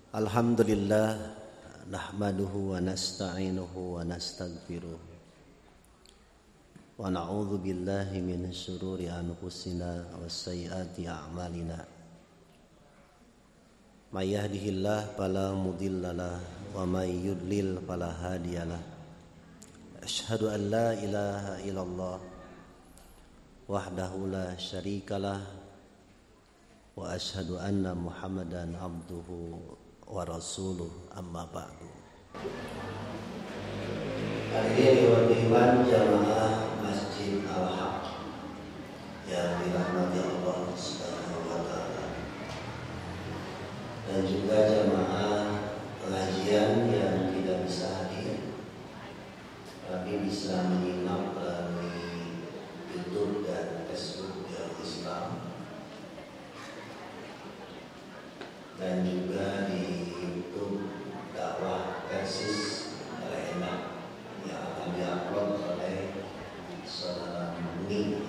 Alhamdulillah nahmaduhu wa nasta'inuhu wa nastaghfiruh wa na'udzu billahi min syururi anfusina wa sayyiati a'malina. May yahdihillahu fala mudhillalah wa may yudlil fala hadiyalah. Asyhadu an la ilaha illallah wahdahu la syarikalah wa asyhadu anna Muhammadan abduhu wa rasuluh, amma ba'du. Hadirin iman jamaah Masjid Al-Haq yang dirahmati Allah Subhanahu wa taala, dan juga jamaah pengajian yang tidak bisa hadir tapi bisa menyimak melalui YouTube dan Facebook yang Islam, dan juga di YouTube dakwah versus enak yang akan diupload oleh saudara Muni.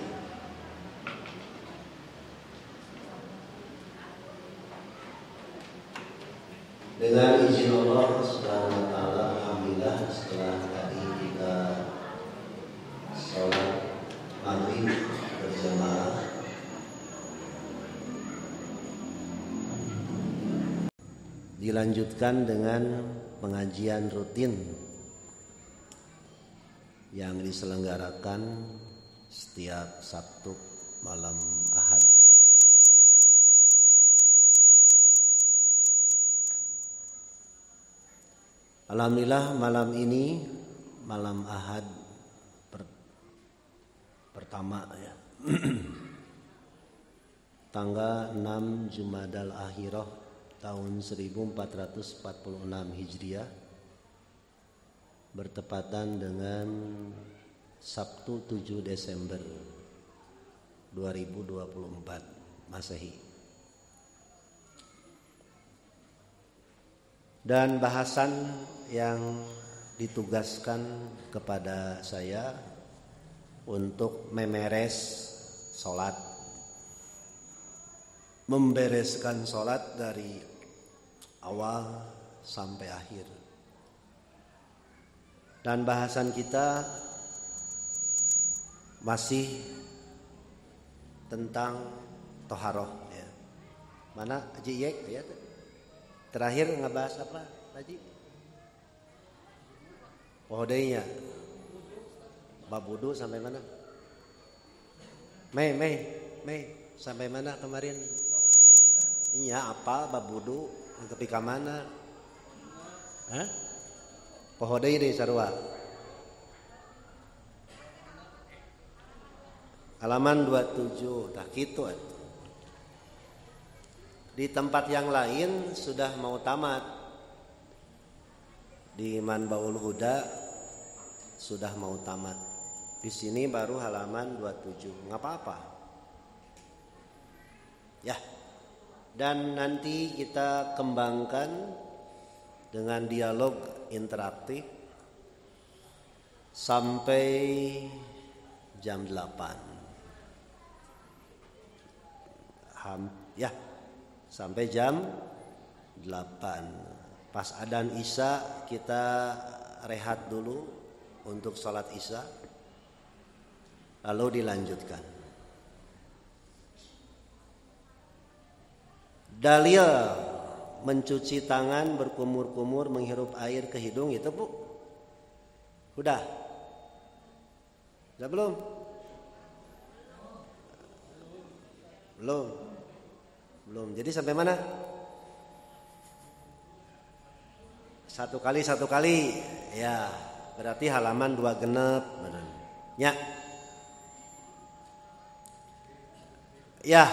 Dengan izin Allah Subhanahu wa taala, alhamdulillah setelah tadi kita sholat maghrib berjamaah, dilanjutkan dengan pengajian rutin yang diselenggarakan setiap Sabtu malam Ahad. Alhamdulillah malam ini malam Ahad pertama ya. Tanggal 6 Jumadal Akhirah tahun 1446 Hijriah, bertepatan dengan Sabtu 7 Desember 2024 Masehi. Dan bahasan yang ditugaskan kepada saya untuk memeres sholat, membereskan sholat dari awal sampai akhir. Dan bahasan kita masih tentang toharoh ya. Mana Haji Yek ya? Terakhir ngebahas apa Haji? Pohodenya bab wudu sampai mana? Mei sampai mana kemarin? Iya apa bab wudu tepi ka mana? Hah? Poho deui deui sarua. Halaman 27 tah kitu atuh. Di tempat yang lain sudah mau tamat. Di Manbaul Huda sudah mau tamat. Di sini baru halaman 27. Enggak apa-apa. Ya. Dan nanti kita kembangkan dengan dialog interaktif sampai jam 8. Ya, sampai jam 8. Pas adzan Isya kita rehat dulu untuk sholat Isya, lalu dilanjutkan. Dalil mencuci tangan, berkumur-kumur, menghirup air ke hidung itu Bu. Udah belum? Belum. Jadi sampai mana? Satu kali. Ya, berarti halaman 2 genep. Ya. Ya.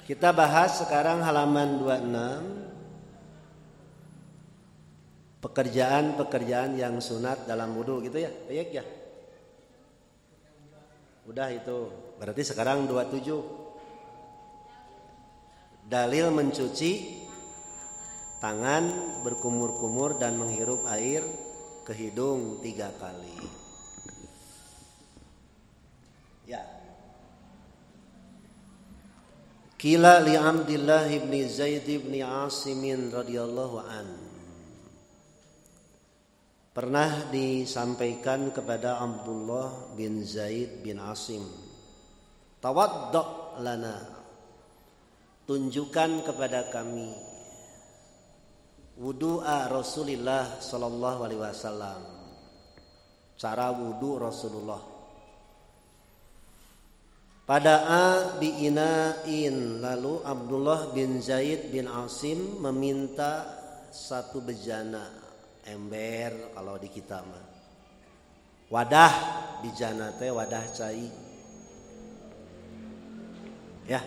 Kita bahas sekarang halaman 26. Pekerjaan yang sunat dalam wudu gitu ya. Baik ya. Udah itu. Berarti sekarang 27. Dalil mencuci tangan, berkumur-kumur dan menghirup air ke hidung 3 kali. Ya. Qila li Abdillah ibn Zaid ibn Asim radhiyallahu an. Pernah disampaikan kepada Abdullah bin Zaid bin Asim, tawadda' lana, tunjukkan kepada kami wudu'a Rasulullah sallallahu alaihi wasallam, cara wudu Rasulullah. Pada'a bi'ina'in, lalu Abdullah bin Zaid bin Asim meminta satu bejana, ember kalau di kita mah. Wadah bijana teh wadah cai. Ya.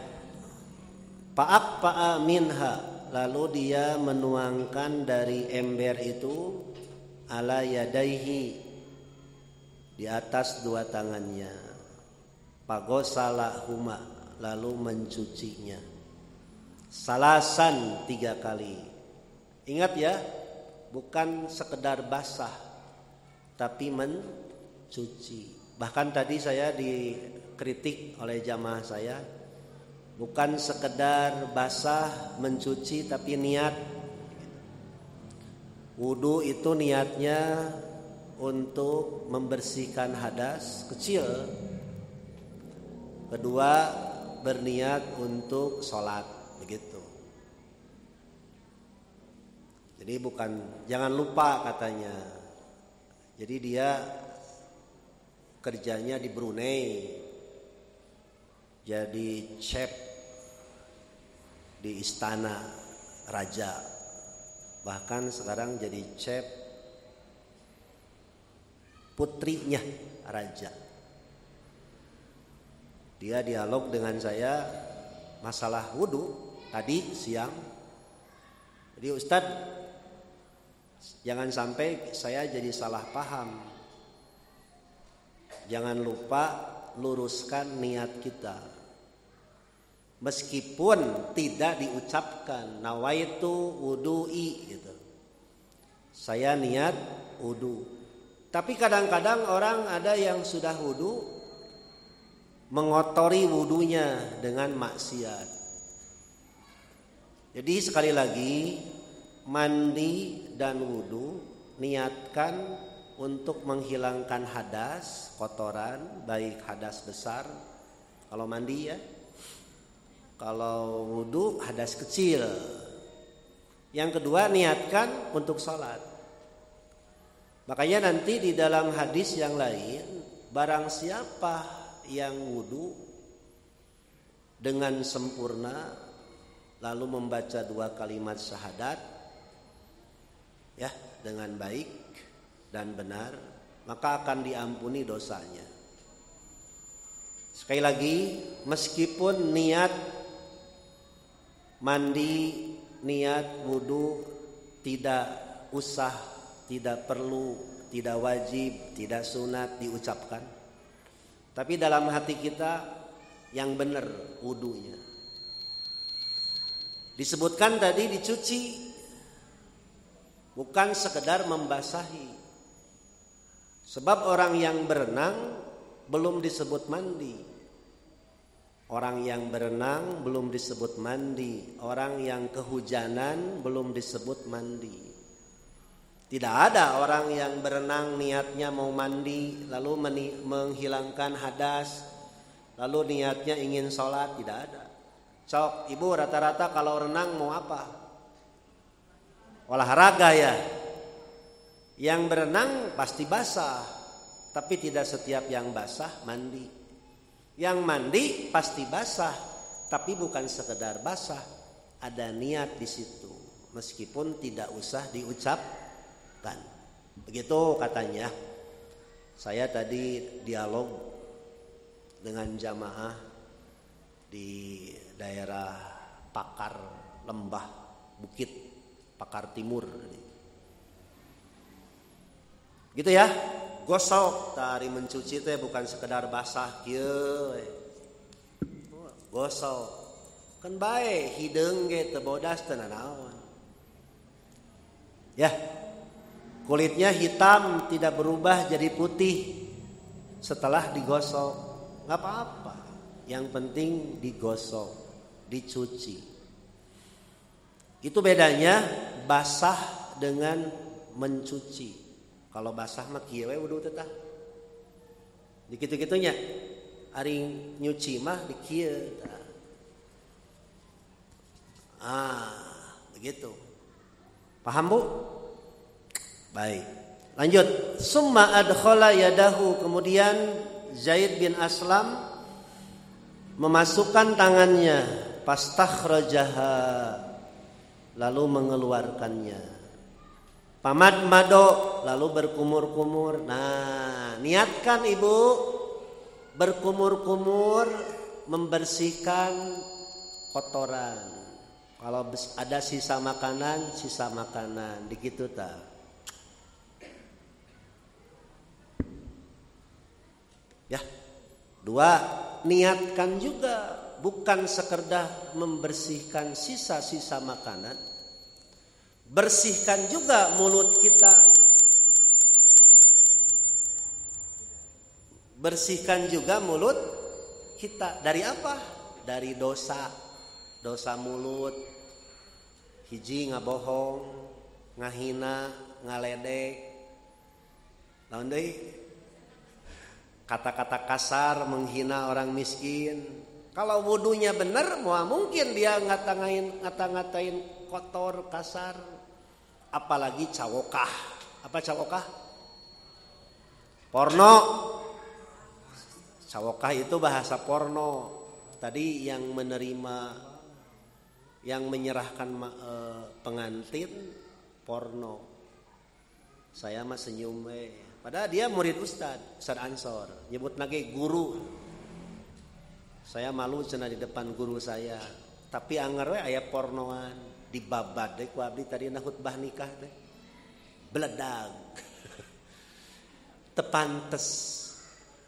Pa'a minha, lalu dia menuangkan dari ember itu ala yadaihi, di atas dua tangannya. Pagosalahuma, lalu mencucinya. Salasan 3 kali. Ingat ya, bukan sekedar basah, tapi mencuci. Bahkan tadi saya dikritik oleh jamaah saya, bukan sekedar basah mencuci, tapi niat. Wudu itu niatnya untuk membersihkan hadas kecil. Kedua, berniat untuk sholat, begitu. Jadi jangan lupa katanya. Jadi dia kerjanya di Brunei, jadi chef di istana raja. Bahkan sekarang jadi chef putrinya raja. Dia dialog dengan saya masalah wudu tadi siang. Jadi Ustadz, jangan sampai saya jadi salah paham. Jangan lupa luruskan niat kita. Meskipun tidak diucapkan nawaitu wudu'i gitu. Saya niat wudu. Tapi kadang-kadang orang ada yang sudah wudu mengotori wudunya dengan maksiat. Jadi sekali lagi, mandi dan wudu niatkan untuk menghilangkan hadas, kotoran, baik hadas besar kalau mandi ya. Kalau wudu hadas kecil. Yang kedua, niatkan untuk sholat. Makanya nanti di dalam hadis yang lain, barang siapa yang wudu dengan sempurna lalu membaca 2 kalimat syahadat ya dengan baik dan benar, maka akan diampuni dosanya. Sekali lagi, meskipun niat mandi, niat wudu tidak usah, tidak perlu, tidak wajib, tidak sunat diucapkan. Tapi dalam hati kita yang benar wudunya. Disebutkan tadi dicuci, bukan sekedar membasahi. Sebab orang yang berenang belum disebut mandi. Orang yang berenang belum disebut mandi. Orang yang kehujanan belum disebut mandi. Tidak ada orang yang berenang niatnya mau mandi, lalu menghilangkan hadas, lalu niatnya ingin sholat, tidak ada. Cok, ibu rata-rata kalau renang mau apa? Olahraga ya. Yang berenang pasti basah, tapi tidak setiap yang basah mandi. Yang mandi pasti basah, tapi bukan sekedar basah, ada niat di situ, meskipun tidak usah diucapkan. Begitu katanya. Saya tadi dialog dengan jamaah di daerah Pakar, Lembah, Bukit, Pakar Timur. Gitu ya. Gosok tari mencuci teh bukan sekedar basah kieu. Gosok. Kan bae hideung ge teu bodas teu nanaon. Ya. Kulitnya hitam tidak berubah jadi putih setelah digosok, nggak apa-apa. Yang penting digosok. dicuci. Itu bedanya basah dengan mencuci. Kalau basah mah kieu we wudu teh tah. Dikitu-kitunya. Ari nyuci mah di kieu tah. Begitu. Paham Bu? Baik. Lanjut. Summa adkhala yadahu, kemudian Zaid bin Aslam memasukkan tangannya, fastakhrajaha, lalu mengeluarkannya. Pamad mado, lalu berkumur-kumur. Nah, niatkan Ibu berkumur-kumur membersihkan kotoran. Kalau ada sisa makanan dikitu tah. Ya. 2, niatkan juga bukan sekedar membersihkan sisa-sisa makanan. Bersihkan juga mulut kita. Bersihkan juga mulut kita. Dari apa? Dari dosa. Dosa mulut. Hiji ngabohong, ngahina, ngaledek. Lawan deui kata-kata kasar menghina orang miskin. Kalau wudunya benar, mungkin dia ngata-ngatain kotor, kasar. Apalagi cawokah. Apa cawokah? Porno. Cawokah itu bahasa porno. Tadi yang menerima, yang menyerahkan pengantin porno. Saya mah senyum padahal dia murid Ustad Ansor, nyebut lagi guru. Saya malu cenah di depan guru saya. Tapi anger we aya pornoan dibabad deui ku abdi tadi na khutbah nikah teh. Beledag. Tepantes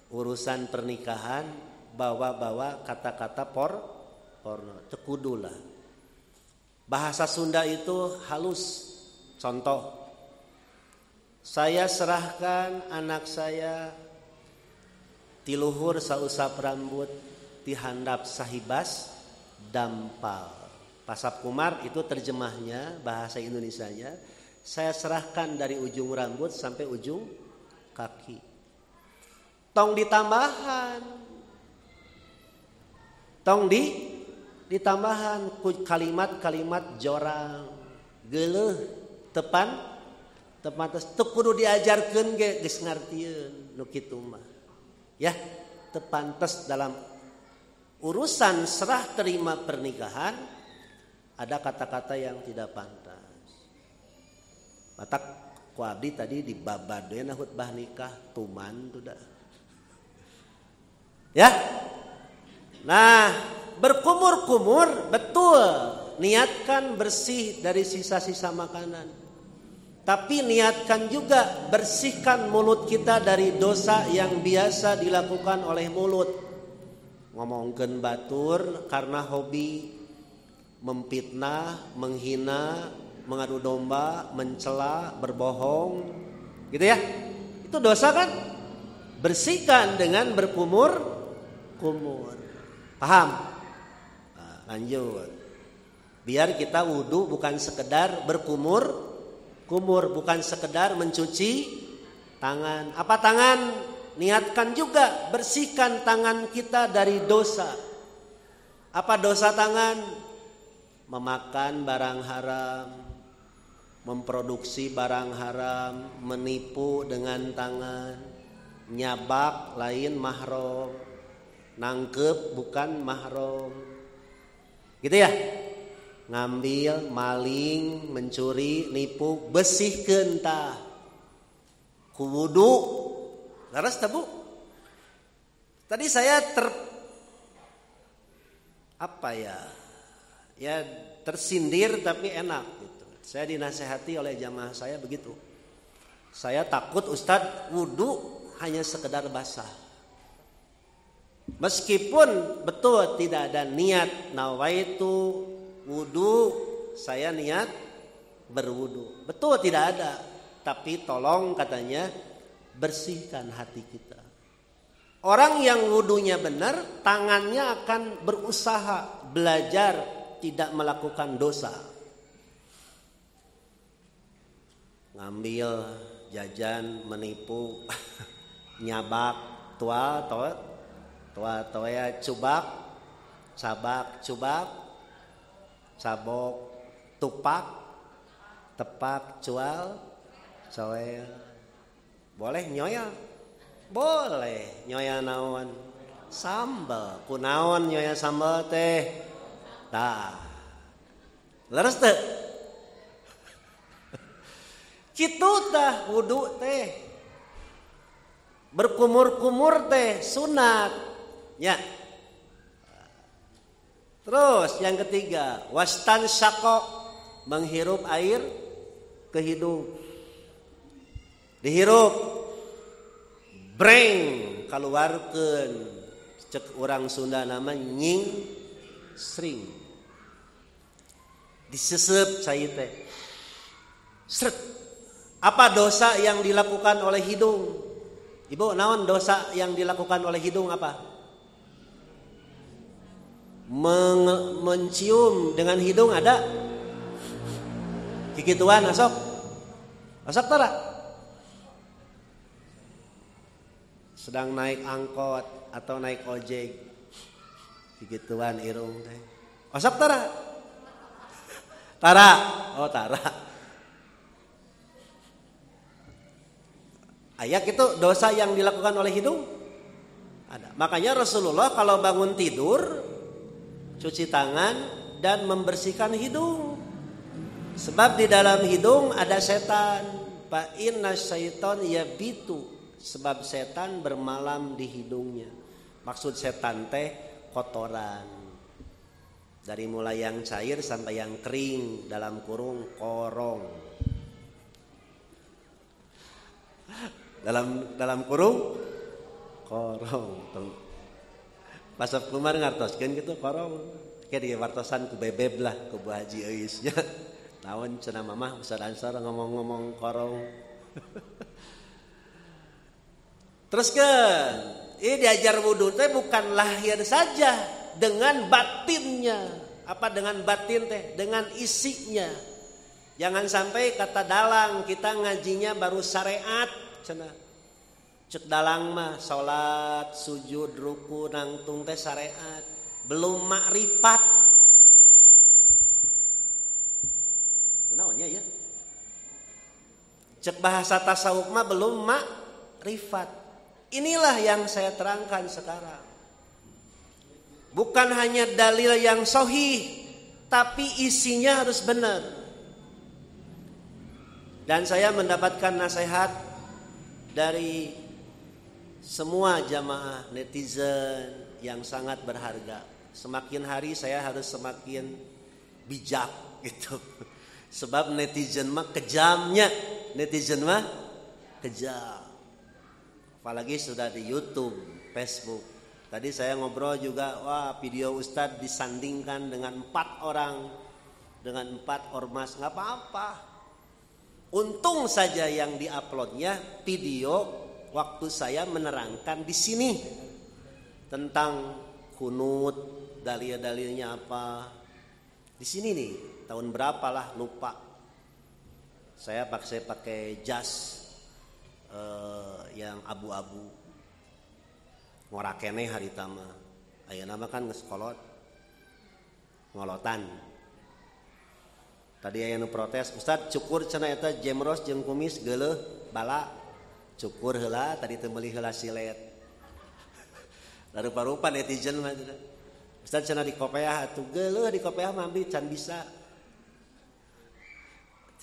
urusan pernikahan bawa-bawa kata-kata porno. Teu kudulah. Bahasa Sunda itu halus. Contoh, saya serahkan anak saya tiluhur sausap rambut dihandap sahibas dampal. Pasap kumar itu terjemahnya bahasa Indonesianya. Saya serahkan dari ujung rambut sampai ujung kaki. Tong ditambahan. Ditambahan kalimat-kalimat jorang, geuleuh, tepan teu kudu diajarkeun ge geus ngartieun nu kitu mah. Ya, teu pantes dalam urusan serah terima pernikahan ada kata-kata yang tidak pantas. Matak ku abdi tadi dibabad deui na khutbah nikah tuman tuh dah. Ya. Nah, berkumur-kumur betul, niatkan bersih dari sisa-sisa makanan. Tapi niatkan juga bersihkan mulut kita dari dosa yang biasa dilakukan oleh mulut. Ngomongkeun batur karena hobi memfitnah, menghina, mengadu domba, mencela, berbohong. Gitu ya? Itu dosa kan? Bersihkan dengan berkumur-kumur. Paham? Nah, lanjut. Biar kita wudu bukan sekedar berkumur-kumur, bukan sekedar mencuci tangan. Apa tangan? Niatkan juga bersihkan tangan kita dari dosa. Apa dosa tangan? Memakan barang haram, memproduksi barang haram, menipu dengan tangan, nyabak lain mahram, nangkep bukan mahram. Gitu ya? Ngambil, maling, mencuri, nipu, bersihkeun tah. Ku wudu. Laras teh Bu? Tadi saya tersindir tapi enak gitu. Saya dinasehati oleh jamaah saya begitu. Saya takut Ustadz wudu hanya sekedar basah. Meskipun betul tidak ada niat nawaitu wudu, saya niat berwudu. Betul tidak ada. Tapi tolong katanya bersihkan hati kita. Orang yang wudunya benar, tangannya akan berusaha belajar tidak melakukan dosa. Ngambil, jajan, menipu, nyabak, tua ya cubak, cabak, cubak, cabok, tupak, tepak, cual, coel. Boleh nyoya? Boleh. Nyoya naon? Sambal. Kunaon nyoya sambal teh? Tah. Leres teh? Kitu tah wudu teh. Berkumur-kumur teh sunat. Ya. Terus yang ketiga, wastan syaqo, menghirup air ke hidung. Dihirup, breng, keluarkan, cek orang Sunda nama nying sring. Disesep cai teh. Sret. Apa dosa yang dilakukan oleh hidung? Ibu, naon dosa yang dilakukan oleh hidung apa? Mencium dengan hidung ada? Kikituan asok? Asok tara? Sedang naik angkot atau naik ojek, kikituan irung teh. Asok tara? Tara? Oh tara. Ayak itu dosa yang dilakukan oleh hidung? Ada. Makanya Rasulullah kalau bangun tidur cuci tangan dan membersihkan hidung. Sebab di dalam hidung ada setan. Fa inna syaiton yabitu. Sebab setan bermalam di hidungnya. Maksud setan teh kotoran. Dari mulai yang cair sampai yang kering, dalam kurung korong. Dalam kurung korong. Pasap kumar ngartoskeun kitu korong. Kayak di wartosan ku bebeb lah ku Bu Haji Eusnya. Naon cenah mamah Ustaz Ansar ngomong-ngomong korong. Terus kan, ini diajar wudu teh bukan lahir saja, dengan batinnya. Apa dengan batin teh? Dengan isinya. Jangan sampai kata dalang kita ngajinya baru syariat. Cek dalang mah salat, sujud, ruku, nangtung teh syariat, belum makrifat. Kunaonnya ya? Cek bahasa tasawuf mah belum makrifat. Inilah yang saya terangkan sekarang. Bukan hanya dalil yang sahih, tapi isinya harus benar. Dan saya mendapatkan nasihat dari semua jamaah netizen yang sangat berharga. Semakin hari saya harus semakin bijak gitu. Sebab netizen mah kejamnya. Netizen mah kejam. Apalagi sudah di YouTube, Facebook. Tadi saya ngobrol juga, wah video Ustadz disandingkan dengan 4 orang. Dengan 4 ormas, gak apa-apa. Untung saja yang diuploadnya video waktu saya menerangkan di sini tentang kunut, dalil-dalilnya apa. Di sini nih, tahun berapa lah lupa. Saya pakai jas yang abu-abu. Ngorakene haritama. Aya nama kan ngeskolot. Ngolotan. Tadi aya nu protes, Ustaz cukur cenah eta jemros jeung kumis geuleuh bala. Cukur heula tadi teu meuli heula silet. Rupa-rupa netizen mah teh. Ustaz cenah di kopiah atuh geuleuh di kopiah mah abdi can bisa.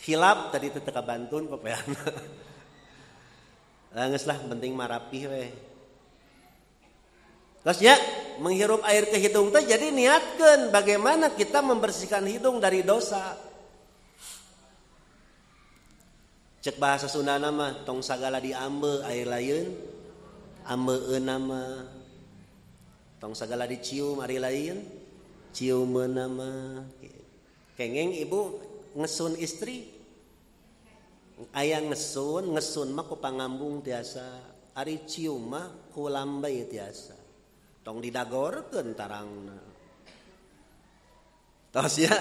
Hilap tadi teu teu kabantun kopiahna. Geus lah penting mah rapih we. Terus ya, menghirup air ke hidung teh jadi niatkeun bagaimana kita membersihkan hidung dari dosa. Cek bahasa Sundana mah tong sagala diambe air layeun, ambeueun nama. Tong sagala dicium ari lain, ciumeun nama. Kengeng ibu ngesun istri. Aya ngesun mah ku pangambung tiasa. Ari cium mah ku lambai tiasa. Tong didagorkeun tarangna. Tos ya.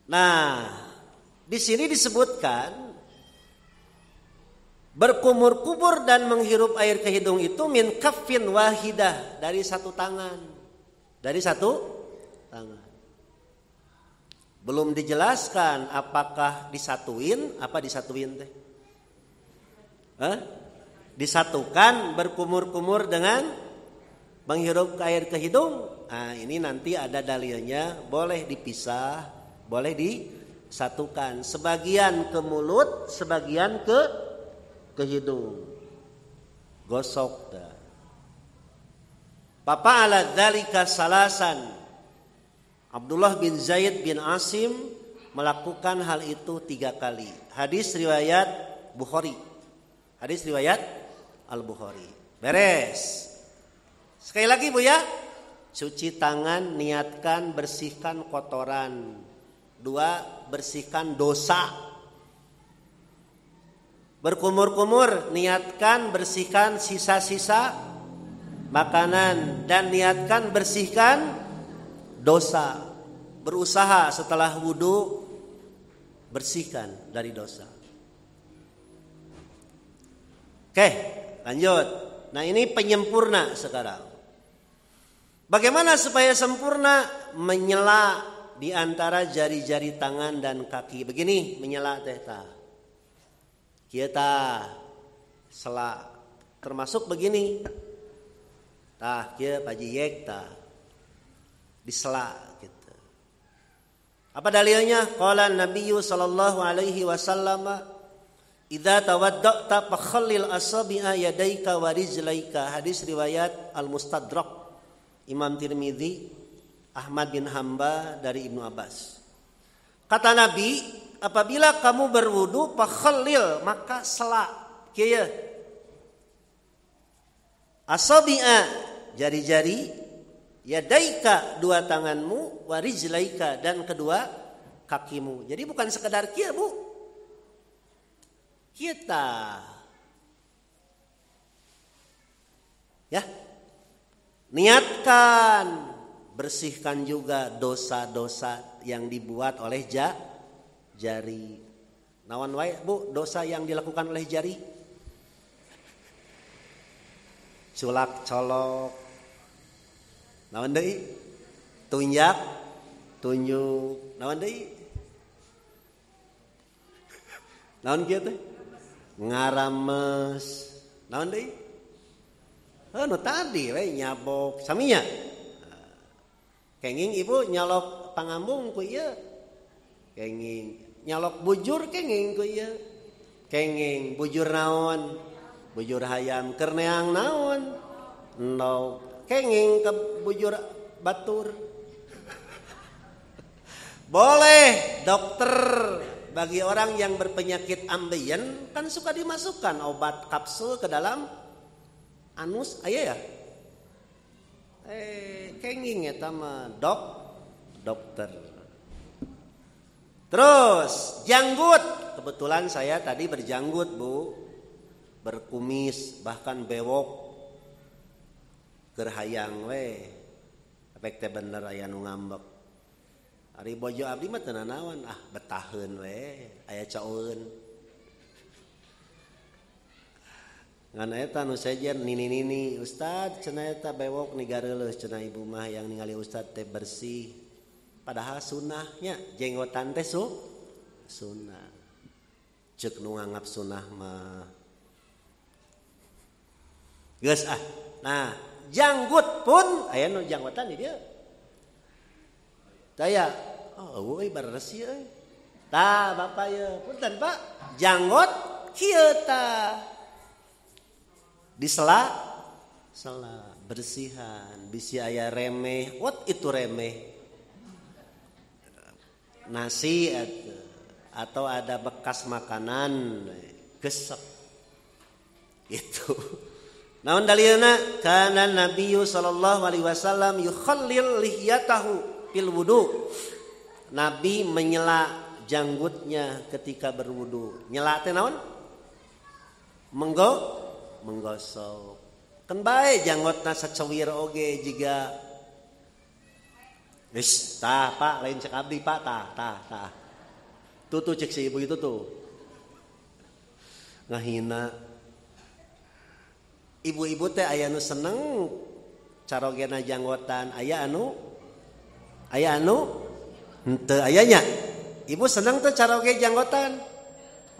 Nah, di sini disebutkan berkumur-kumur dan menghirup air ke hidung itu min kaffin wahidah, dari satu tangan. Dari satu tangan. Belum dijelaskan apakah disatuin, apa disatuin teh? Disatukan berkumur-kumur dengan menghirup air ke hidung. Nah, ini nanti ada dalilnya, boleh dipisah, boleh disatukan. Sebagian ke mulut, sebagian ke hidung. Gosok dah. Papa ala dzalika salasan. Abdullah bin Zaid bin Asim melakukan hal itu 3 kali. Hadis riwayat Bukhari. Hadis riwayat Al-Bukhari. Beres. Sekali lagi Bu ya. Cuci tangan, niatkan bersihkan kotoran. 2, bersihkan dosa. Berkumur-kumur, niatkan bersihkan sisa-sisa makanan. Dan niatkan bersihkan dosa. Berusaha setelah wudu bersihkan dari dosa. Oke, lanjut. Nah, ini penyempurna sekarang. Bagaimana supaya sempurna? Menyela di antara jari-jari tangan dan kaki. Begini menyela teh tah. Kita sela termasuk begini. Tah, kieu pajiyek tah. Disela gitu. Apa dalilnya? Qala Nabi sallallahu alaihi wasallam, idza tawadda'ta fakhallil asabi'a yadaika wa rijlaika. Hadis riwayat Al-Mustadrak Imam Tirmidzi, Ahmad bin Hamba dari Ibnu Abbas. Kata Nabi, apabila kamu berwudu fakhallil, maka sela kieu asabi'a, jari-jari, yadaika, 2 tanganmu, wa rijlaika, dan kedua kakimu. Jadi bukan sekedar kieu Bu. Kita ya niatkan bersihkan juga dosa-dosa yang dibuat oleh jari. Nawan wae Bu dosa yang dilakukan oleh jari? Culak colok. Nawan deui? Tunjak, tunjuk. Nawan deui? Nawan kieu teh? Ngarames. Naon deui? Nu tadi we nyabok saminya. Kenging ibu nyalok pangambung ku ieu. Kenging nyalok bujur kenging ku ieu. Kenging bujur naon? Bujur hayam keur neang naon? No, kenging ke bujur batur. Boleh dokter. Bagi orang yang berpenyakit ambeien kan suka dimasukkan obat kapsul ke dalam anus, aya ya? Kenging eta mah dokter. Terus janggut, kebetulan saya tadi berjanggut Bu, berkumis bahkan bewok, gerhayang we, efek teh bener aya nu ngambek. Ari bojo abdi mah teu nanaon, betaheun we, aya caeun. Ngan eta nu sejen nini Ustad cenah eta bewok nigareuleus cenah ibu mah yang ningali Ustad teh bersih. Padahal sunnahnya jenggotan teh sunnah. Ceuk nu nganggap sunnah mah. Geus Nah, janggut pun aya nu janggotan di dieu. Daya, euy bersih euy. Tah Bapak ye, punten Pak, janggot kieu tah. Disela bersihan, bisi aya remeh. What itu remeh? Nasi atau ada bekas makanan gesek. Itu. Naon dalilna? Kana Nabiyyu sallallahu alaihi wasallam yukhallil lihyatahu fil wudu. Nabi menyela janggutnya ketika berwudu. Nyela teh naon? Menggosok. Kan bae janggotna sacewir oge jiga Wis, tah Pak, lain cek abdi Pak, tah. Tuh cek si ibu itu tuh. Ngahina. Ibu-ibu teh aya nu seneng carogena janggotan, aya anu henteu ayanya. Ibu seneng tuh caroge janggotan.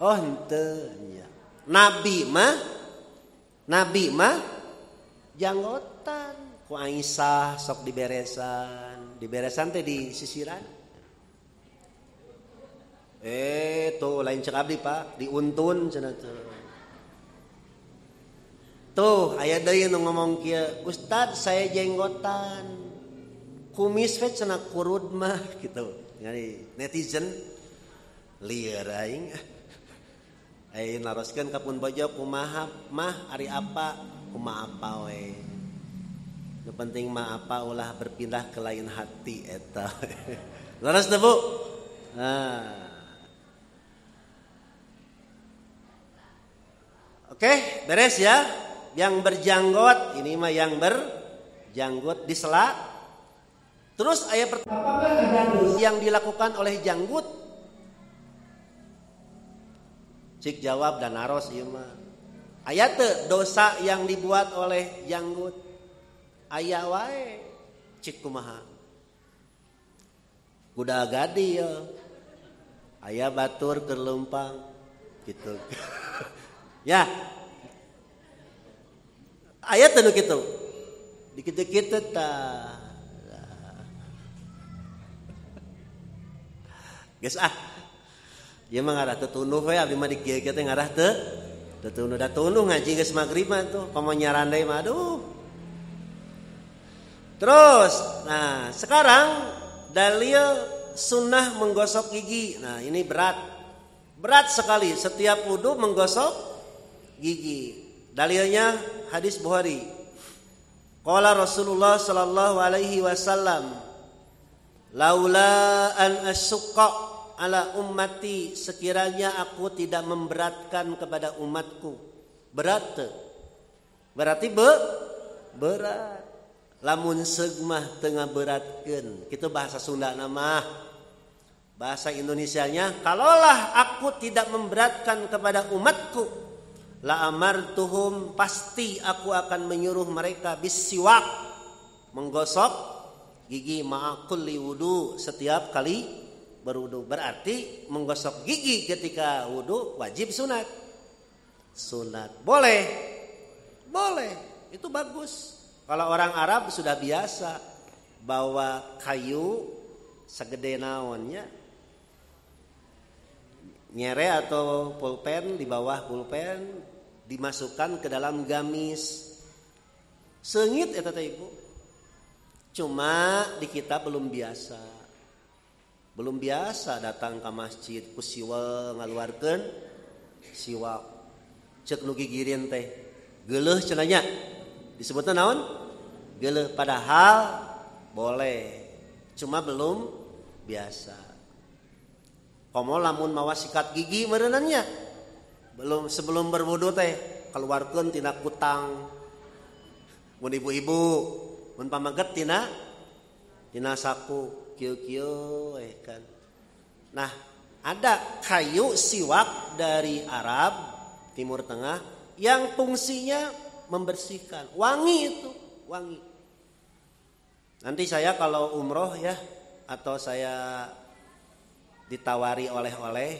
Oh henteu nya. Nabi mah janggotan. Ku Aisyah sok diberesan teh di sisiran. Tuh lain cek abdi Pak, diuntun cenah teh. Tuh aya deui nu ngomong kieu, Ustad saya jenggotan. Kumis we cenah kurud mah gitu. Jadi netizen lieur aing. Aing naroskeun ka pun bojo kumaha mah ari apa? Kumaha apa we. Nu penting mah apa ulah berpindah ke lain hati eta. Laras teh Bu? Oke, beres ya. Yang berjanggot, ini mah yang berjanggut disela. Terus ayat pertama yang dilakukan oleh janggut. Cik jawab dan aros ieu mah. Aya teu dosa yang dibuat oleh janggut? Aya wae. Cik kumaha? Kuda gadi ya. Aya batur keur leumpang gitu. Ya. Aya teh nu kitu. Dikit-dikit tah. Geus ieu mah ngarah teu tunduh we abdi mah di kieu teh ngarah teu tunduh da tunduh ngaji geus magrib mah tuh komo nyarandai mah aduh. Terus, nah sekarang dalil sunnah menggosok gigi. Nah ini berat sekali setiap wudu menggosok gigi. Dalilnya hadis Bukhari. Qala Rasulullah sallallahu alaihi wasallam, laula an asyqa ala ummati, sekiranya aku tidak memberatkan kepada umatku. Berat. Berarti berat. Lamun seug mah teu ngaberatkeun. Kitu bahasa Sunda mah. Bahasa Indonesianya, kalaulah aku tidak memberatkan kepada umatku, la amartuhum, pasti aku akan menyuruh mereka bisiwak, menggosok gigi ma'a kulli wudu, setiap kali berwudu. Berarti menggosok gigi ketika wudu wajib sunat. Boleh. Itu bagus. Kalau orang Arab sudah biasa bawa kayu segede naonnya, nyere atau pulpen, di bawah pulpen dimasukkan ke dalam gamis. Seungit eta teh Ibu. Cuma di kita belum biasa datang ke masjid ku siwel ngaluarkeun siwak. Ceuk nu gigireun teh geuleuh cenah nya. Disebutnya naon? Geuleuh, padahal boleh. Cuma belum biasa. Komo lamun mawa sikat gigi meureunannya. Sebelum berwudu teh keluarkeun tina kutang. Mun ibu-ibu mun pamaget tina saku kieu-kieu kan. Nah, ada kayu siwak dari Arab Timur Tengah yang fungsinya membersihkan, wangi. Nanti saya kalau umroh ya, atau saya ditawari oleh-oleh,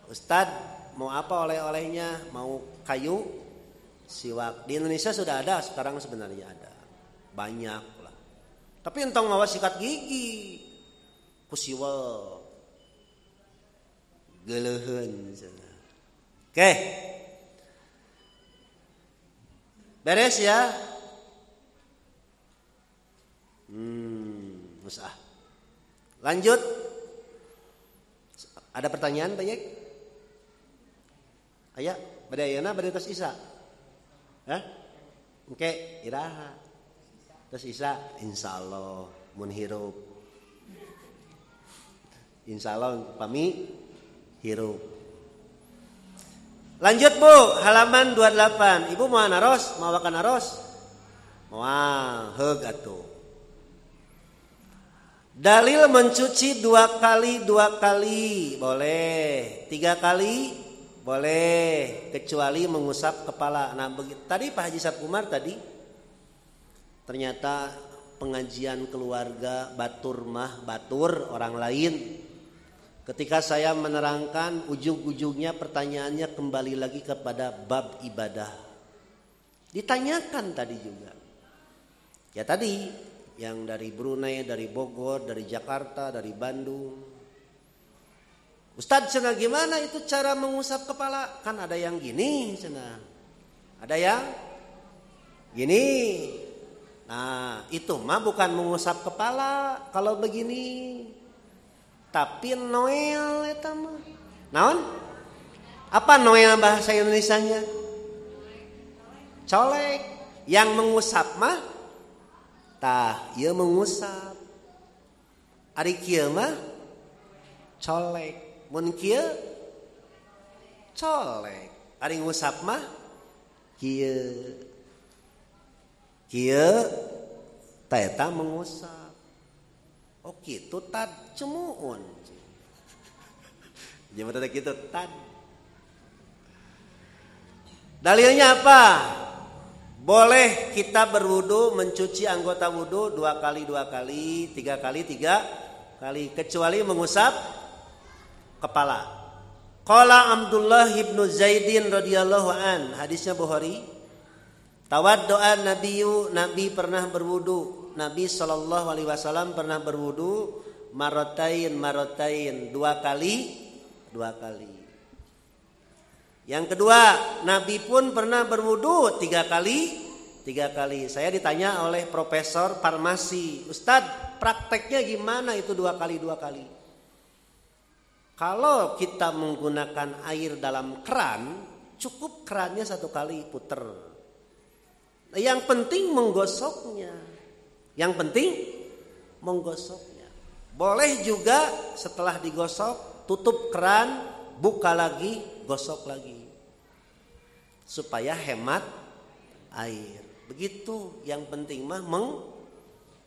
Ustadz mau apa oleh-olehnya? Mau kayu siwak. Di Indonesia sudah ada sekarang, sebenarnya ada banyak lah. Tapi entong mawa sikat gigi, kusiwel, geleuheun. Oke. Beres ya. Usah. Lanjut. Ada pertanyaan banyak? Aya, bade ayeuna bade tos Isa. Hah? Engke iraha. Tos Isa insyaallah mun hirup. Insyaallah pami hirup. Lanjut Bu, halaman 28. Ibu mau naros? Mau makan naros? Moal, heug atuh. Dalil mencuci 2 kali boleh, 3 kali boleh, kecuali mengusap kepala. Nah, tadi Pak Haji Sapkumar tadi ternyata pengajian keluarga batur orang lain. Ketika saya menerangkan, ujung-ujungnya pertanyaannya kembali lagi kepada bab ibadah. Ditanyakan tadi juga. Ya tadi yang dari Brunei, dari Bogor, dari Jakarta, dari Bandung. Ustadz cenah gimana itu cara mengusap kepala? Kan ada yang gini cenah. Ada yang gini. Nah, itu mah bukan mengusap kepala kalau begini. Tapi noel eta mah. Naon? Apa noel bahasa Indonesianya? Colek. Yang mengusap mah tah, ieu mengusap. Ari kieu mah colek. Mun kieu colek. Ari ngusap mah kieu. Kieu tah eta mengusap. Oh kitu tad cemuun. Jadi tadi kitu tad. Dalilnya apa? Boleh kita berwudu mencuci anggota wudu 2 kali 2 kali, 3 kali 3 kali, kecuali mengusap kepala. Qala Abdullah ibnu Zaidin radhiyallahu an, hadisnya Bukhari. Tawaddoa nabiyyu, Nabi pernah berwudu. Nabi SAW pernah berwudu marotain 2 kali 2 kali. Yang kedua, Nabi pun pernah berwudu 3 kali 3 kali. Saya ditanya oleh profesor farmasi, Ustadz prakteknya gimana itu 2 kali 2 kali? Kalau kita menggunakan air dalam keran, cukup kerannya 1 kali puter. Yang penting menggosoknya. Yang penting menggosoknya. Boleh juga setelah digosok, tutup keran, buka lagi, gosok lagi. Supaya hemat air. Begitu, yang penting mah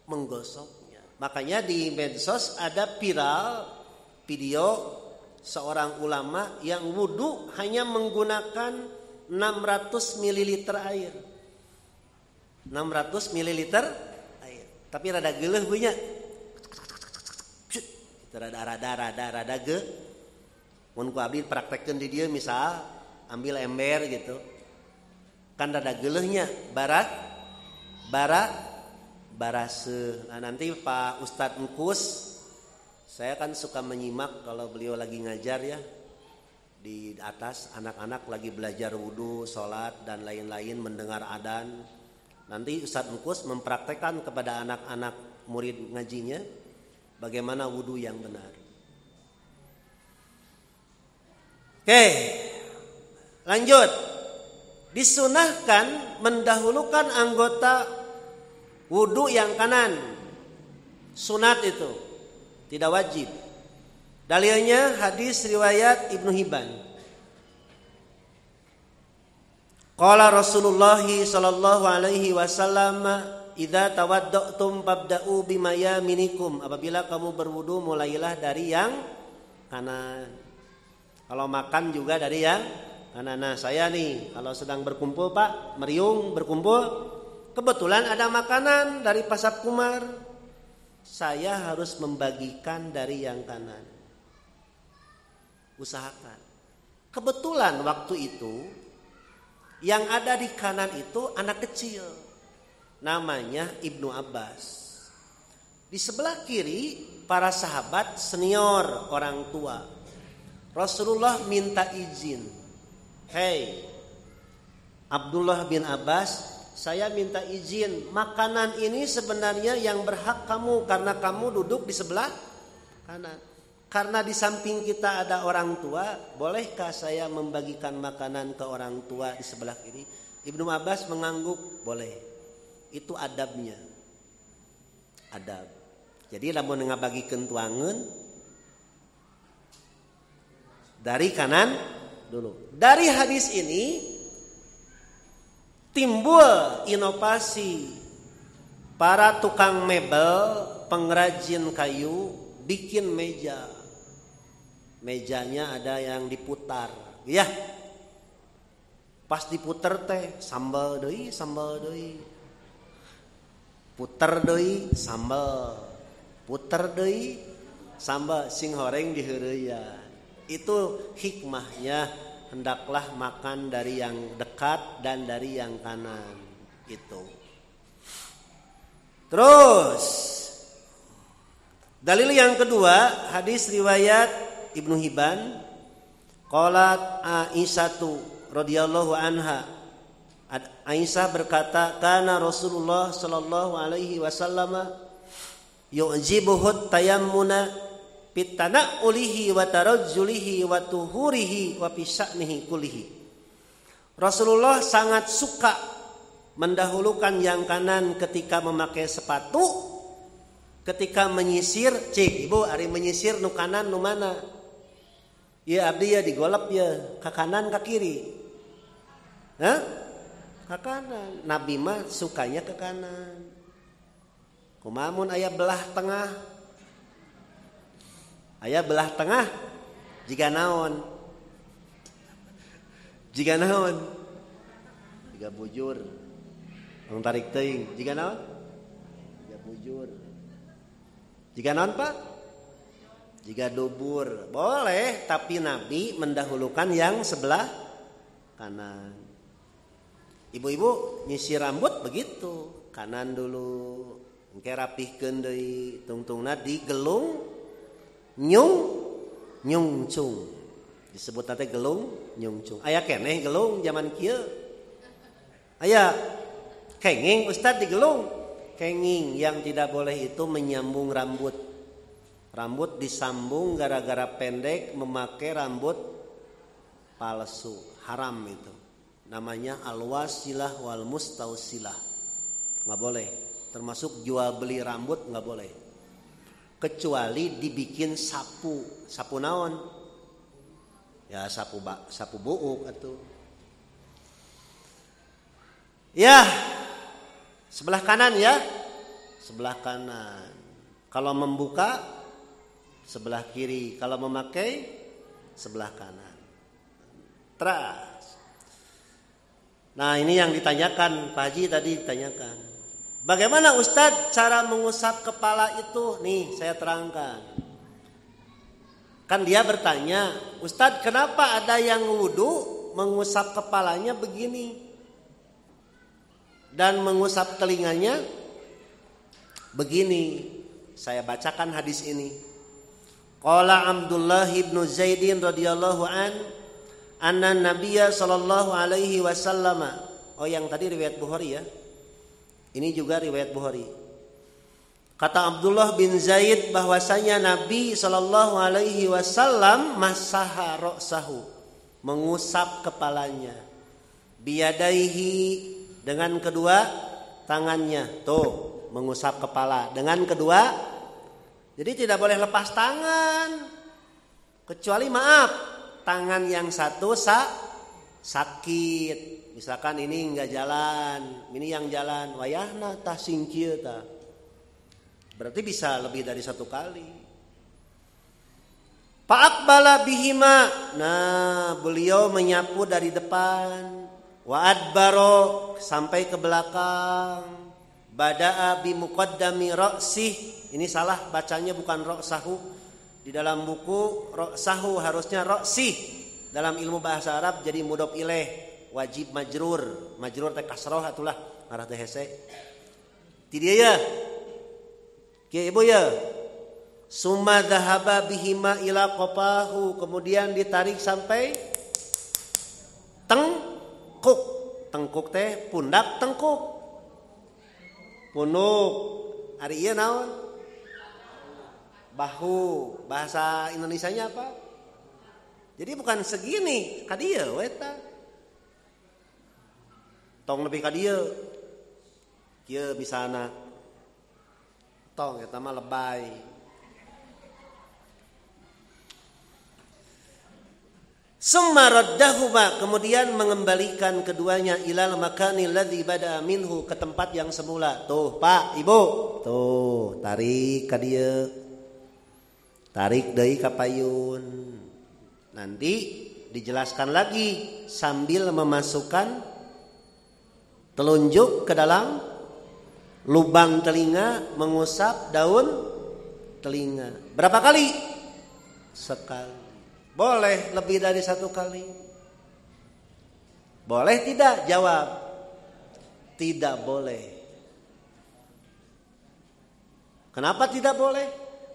menggosoknya. Makanya di medsos ada viral video seorang ulama yang wudu hanya menggunakan 600 ml air. 600 ml air. Tapi rada geuleuh punya. Rada ge. Mun ku abdi praktekkeun di dieu misal ambil ember gitu. Kan rada geuleuhnya baraseuh. Nah, nanti Pak Ustadz Engkus, saya kan suka menyimak kalau beliau lagi ngajar ya. Di atas anak-anak lagi belajar wudu, sholat dan lain-lain, mendengar adzan. Nanti Ustadz Engkus mempraktekkan kepada anak-anak murid ngajinya bagaimana wudu yang benar. Oke, lanjut. Disunahkan mendahulukan anggota wudu yang kanan. Sunat itu, tidak wajib. Dalilnya hadis riwayat Ibnu Hibban. Qala Rasulullah sallallahu alaihi wasallam, "Idza tawadda'tum fabda'u bima yaminikum." Apabila kamu berwudu, mulailah dari yang kanan. Kalau makan juga dari yang kanan. Nah, saya nih kalau sedang berkumpul Pak, meriung berkumpul, kebetulan ada makanan dari Pak Sapkumar, saya harus membagikan dari yang kanan. Usahakan. Kebetulan waktu itu yang ada di kanan itu anak kecil, namanya Ibnu Abbas. Di sebelah kiri para sahabat senior, orang tua. Rasulullah minta izin, "Hei Abdullah bin Abbas, saya minta izin, makanan ini sebenarnya yang berhak kamu karena kamu duduk di sebelah kanan. Karena di samping kita ada orang tua, bolehkah saya membagikan makanan ke orang tua di sebelah kiri?" Ibnu Abbas mengangguk, boleh. Itu adabnya. Adab. Jadi lamun ngabagikeun tuangeun dari kanan dulu. Dari hadis ini timbul inovasi para tukang mebel, pengrajin kayu bikin meja. Mejanya ada yang diputar, ya. Pas diputer teh sambal deui. Puter deui sambal. Puter deui sambal sing horeng diheureuyan. Itu hikmahnya, hendaklah makan dari yang dekat dan dari yang kanan. Itu. Terus dalil yang kedua, hadis riwayat Ibnu Hibban, qalat Aisyatu radhiyallahu anha. Aisyah berkata, kana Rasulullah sallallahu alaihi wasallam yu'jibuhu tayammuna pitana'ulihi wa tarajjulihi wa tuhurihi wa fi sya'nihi kullihi. Rasulullah sangat suka mendahulukan yang kanan ketika memakai sepatu, ketika menyisir. Cik ibu ari menyisir nu kanan nu mana? Ya abdi ya digolep ya, ke kanan ke kiri. Hah? Ke kanan. Nabi mah sukanya ke kanan. Kumaha mun aya belah tengah? Aya belah tengah jiga naon? Jiga naon? Jiga bujur. Ang tarik teuing, jiga naon? Jiga bujur. Jiga naon, Pak? Jiga dubur. Boleh, tapi Nabi mendahulukan yang sebelah kanan. Ibu-ibu nyisir rambut begitu, kanan dulu. Engke rapihkeun deui, tungtungna digelung nyungcung. Disebut teh gelung nyungcung. Aya keneh gelung zaman kieu. Aya kenging Ustaz digelung. Kenging yang tidak boleh itu menyambung rambut. Rambut disambung gara-gara pendek memakai rambut palsu. Haram itu. Namanya al-wasilah wal mustausilah. Enggak boleh. Termasuk jual beli rambut enggak boleh. Kecuali dibikin sapu. Sapu naon? Ya sapu buuk atuh. Ya. Sebelah kanan ya. Sebelah kanan. Kalau membuka sebelah kiri. Kalau memakai sebelah kanan. Terus. Nah ini yang ditanyakan Pak Haji tadi ditanyakan. Bagaimana Ustadz cara mengusap kepala itu? Nih saya terangkan. Kan dia bertanya, Ustadz kenapa ada yang wudu mengusap kepalanya begini? Dan mengusap telinganya begini. Saya bacakan hadis ini. Qala Abdullah ibn Zaidin radhiyallahu an anna Nabiyya sallallahu alaihi wasallam. Oh yang tadi riwayat Bukhari ya. Ini juga riwayat Bukhari. Kata Abdullah bin Zaid bahwasanya Nabi sallallahu alaihi wasallam masaha ra'sahu, mengusap kepalanya. Biyadaihi, dengan kedua tangannya. Tuh, mengusap kepala dengan kedua. Jadi tidak boleh lepas tangan. Kecuali maaf, tangan yang satu sakit. Misalkan ini enggak jalan, ini yang jalan, wayahna tah singkieu tah. Berarti bisa lebih dari satu kali. Fa'aqbala bihima. Nah, beliau menyapu dari depan. Wa adbaro, sampai ke belakang. Bada'a bi muqaddami ra'sih. Ini salah bacanya, bukan ra'sahu. Di dalam buku ra'sahu harusnya ra'sih. Dalam ilmu bahasa Arab jadi mudhof ilaih. Wajib majrur teh kasroh atulah ngarah teh hese. Ti dia ya. Kieu ibu ya. Summa dhahaba bihima ila qafahu, kemudian ditarik sampai tengkuk. Tengkuk teh pundak tengkuk. Punuk. Ari ieu naon? Bahu. Bahasa Indonesianya apa? Jadi bukan segini, ka dieu we tah. Tong lebih ka dieu. Kieu misana. Tong eta mah lebay. Summa raddahuma, kemudian mengembalikan keduanya ilal makanil ladzi bada minhu, ke tempat yang semula. Tuh Pak, Ibu, tuh tarik ka dieu. Tarik deui ka payun. Nanti dijelaskan lagi sambil memasukkan telunjuk ke dalam lubang telinga, mengusap daun telinga. Berapa kali? Sekali. Boleh lebih dari satu kali? Boleh tidak? Jawab. Tidak boleh. Kenapa tidak boleh?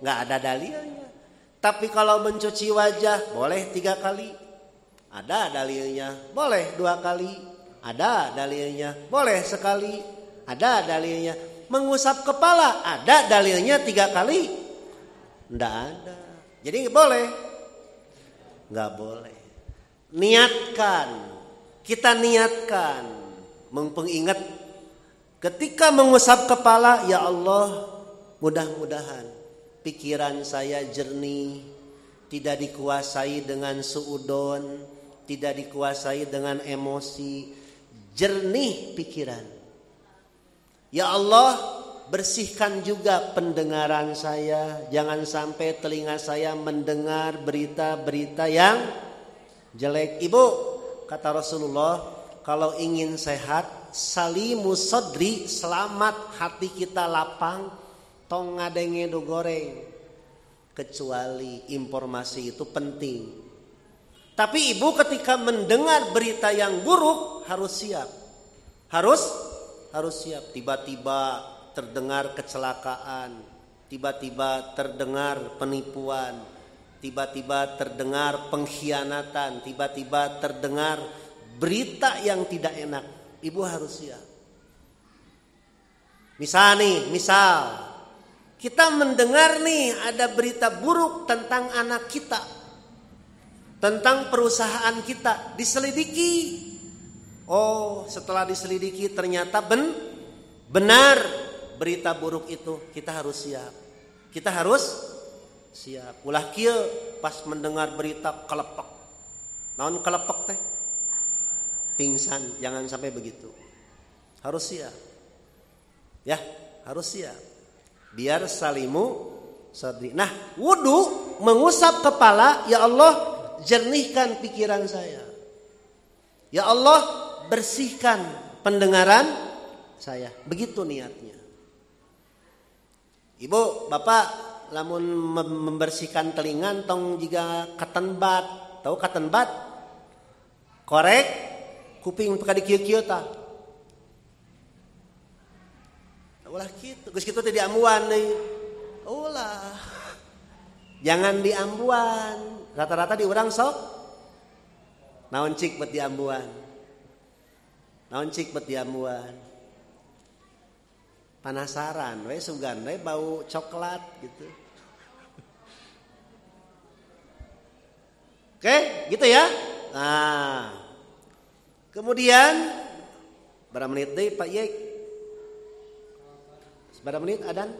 Nggak ada dalilnya. Tapi kalau mencuci wajah boleh 3 kali. Ada dalilnya. Boleh 2 kali. Ada dalilnya. Boleh sekali. Ada dalilnya. Mengusap kepala ada dalilnya 3 kali? Nggak ada. Jadi boleh. Nggak boleh. Niatkan. Kita niatkan. Mumpung ingat. Ketika mengusap kepala, ya Allah, mudah-mudahan pikiran saya jernih. Tidak dikuasai dengan suudon. Tidak dikuasai dengan emosi. Jernih pikiran. Ya Allah, bersihkan juga pendengaran saya. Jangan sampai telinga saya mendengar berita-berita yang jelek. Ibu, kata Rasulullah, kalau ingin sehat, salimus sodri, selamat hati kita lapang, tong ngadenge do goreng. Kecuali informasi itu penting. Tapi ibu ketika mendengar berita yang buruk harus siap. Harus siap. Tiba-tiba terdengar kecelakaan, tiba-tiba terdengar penipuan, tiba-tiba terdengar pengkhianatan, tiba-tiba terdengar berita yang tidak enak. Ibu harus siap. Misal kita mendengar nih ada berita buruk tentang anak kita, tentang perusahaan kita, diselidiki. Oh, setelah diselidiki ternyata benar berita buruk itu, kita harus siap. Kita harus siap. Ulah kieu pas mendengar berita kelepek. Naon kelepek teh? Pingsan, jangan sampai begitu. Harus siap. Ya, harus siap. Biar salimu sadri. Nah, wudu mengusap kepala, ya Allah, jernihkan pikiran saya. Ya Allah, bersihkan pendengaran saya. Begitu niatnya. Ibu, bapak, lamun membersihkan telinga tong juga cotton bud. Tahu cotton bud? Korek kuping pakai kieu-kieu tah. Ulah kitu, geus kitu teh diambuan deui. Ulah. Jangan diambuan. Rata-rata di urang sok naon cik bet diambuan. Naon cik bet diambuan. Penasaran, we sugan we bau coklat gitu. Oke, gitu ya. Nah, kemudian berapa menit deh Pak Yek? Berapa menit adan?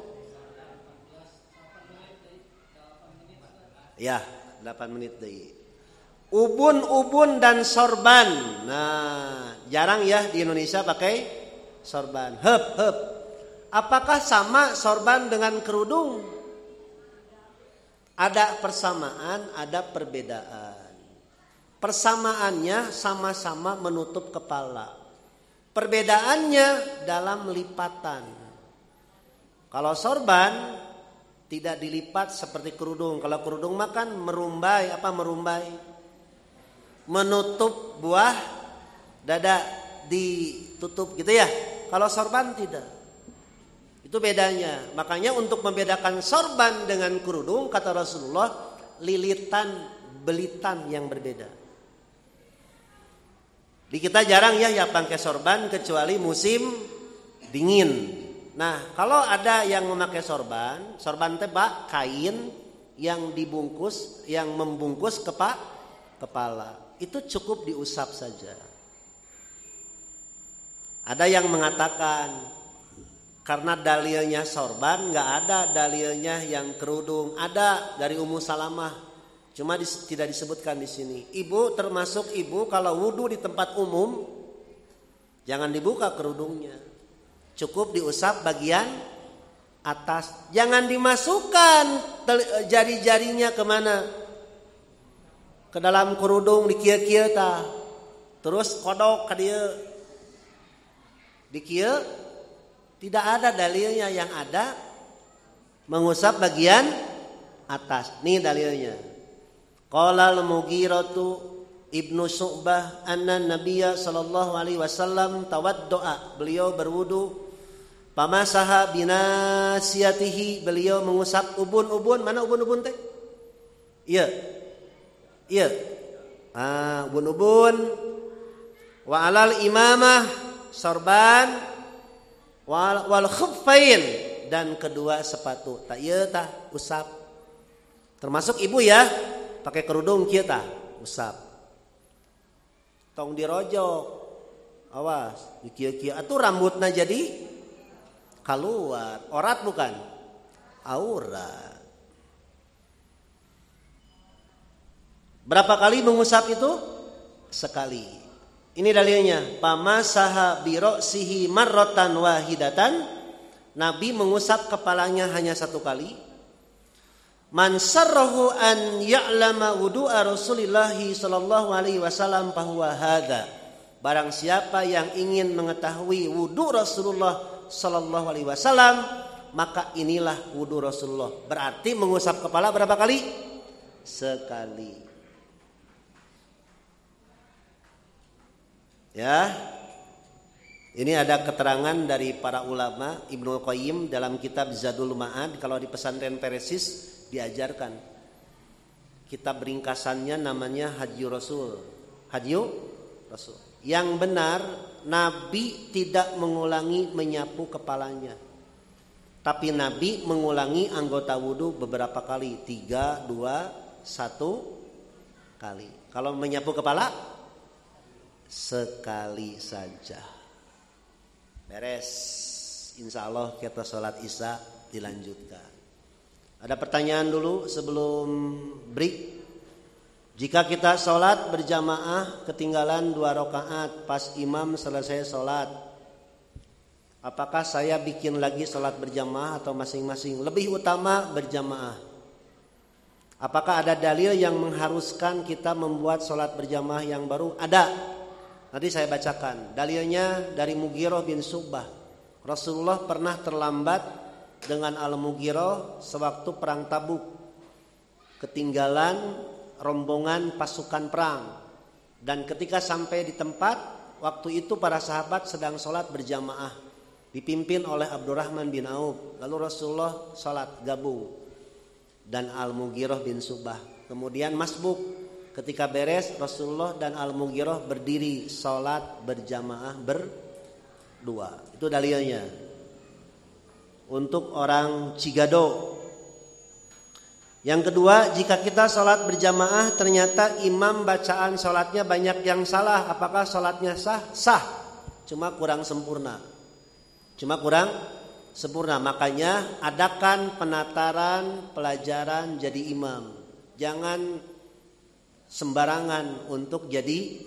Ya, 8 menit deh. Ubun dan sorban. Nah, jarang ya di Indonesia pakai sorban. Hep. Apakah sama sorban dengan kerudung? Ada persamaan, ada perbedaan. Persamaannya sama-sama menutup kepala. Perbedaannya dalam lipatan. Kalau sorban tidak dilipat seperti kerudung. Kalau kerudung makan merumbai, menutup buah dada, ditutup gitu ya. Kalau sorban tidak. Itu bedanya. Makanya untuk membedakan sorban dengan kerudung, kata Rasulullah, belitan yang berbeda. Di kita jarang ya pakai sorban kecuali musim dingin. Nah, kalau ada yang memakai sorban teh kain yang dibungkus, yang membungkus kepala. Itu cukup diusap saja. Ada yang mengatakan karena dalilnya sorban, nggak ada dalilnya yang kerudung. Ada dari Ummu Salamah, Cuma tidak disebutkan di sini. Ibu termasuk ibu kalau wudu di tempat umum jangan dibuka kerudungnya. Cukup diusap bagian atas. Jangan dimasukkan jari-jarinya kemana? Ke dalam kerudung di kieu-kieu tah. Terus kodok ka dieu. Di kieu tidak ada dalilnya, yang ada mengusap bagian atas. Nih dalilnya. Qala al-Mughiratu Ibnu Syu'bah anna Nabiyya sallallahu alaihi wasallam tawaddoa. Beliau berwudu. Pamasaha binasiyatihi. Beliau mengusap ubun-ubun. Mana ubun-ubun teh? Iya. Iya. Ubun-ubun. Wa alal imamah sorban wal khuffain, dan kedua sepatu. Tak ieu tah usap. Termasuk ibu ya. Pakai kerudung kieu tah usap. Tong dirojok. Awas, di kieu-kieu atuh rambutna jadi keluar. Aurat bukan? Aurat. Berapa kali mengusap itu? Sekali. Ini dalilnya. Pamasaha bi ra'sihi marratan wahidatan. Nabi mengusap kepalanya hanya satu kali. Man sarrahu an ya'lama wudu'a Rasulillah sallallahu alaihi wasallam fahuwa hadza. Barang siapa yang ingin mengetahui wudu Rasulullah sallallahu alaihi wasallam, maka inilah wudu Rasulullah. Berarti mengusap kepala berapa kali? Sekali. Ya. Ini ada keterangan dari para ulama. Ibnu Qayyim dalam kitab Zadul Ma'ad, kalau di pesantren Teresis diajarkan. Kitab ringkasannya namanya Hadyu Rasul. Hadyu Rasul. Yang benar, Nabi tidak mengulangi menyapu kepalanya. Tapi Nabi mengulangi anggota wudu beberapa kali. 3, 2, 1 kali. Kalau menyapu kepala, sekali saja. Beres. Insya Allah kita sholat isya dilanjutkan. Ada pertanyaan dulu sebelum break. Jika kita sholat berjamaah ketinggalan 2 rakaat pas imam selesai sholat, apakah saya bikin lagi sholat berjamaah atau masing-masing? Lebih utama berjamaah. Apakah ada dalil yang mengharuskan kita membuat sholat berjamaah yang baru? Ada. Nanti saya bacakan. Dalilnya dari Mughirah bin Syu'bah. Rasulullah pernah terlambat dengan Al-Mughirah sewaktu perang Tabuk. Ketinggalan rombongan pasukan perang. Dan ketika sampai di tempat, waktu itu para sahabat sedang sholat berjamaah, dipimpin oleh Abdurrahman bin Auf. Lalu Rasulullah sholat gabung dan Al-Mughirah bin Syu'bah. Kemudian masbuk. Ketika beres, Rasulullah dan Al-Mughirah berdiri sholat berjamaah berdua. Itu dalilnya. Untuk orang Cigado. Yang kedua, jika kita sholat berjamaah ternyata imam bacaan sholatnya banyak yang salah, apakah sholatnya sah? Sah, cuma kurang sempurna. Makanya adakan penataran pelajaran jadi imam. Jangan sembarangan untuk jadi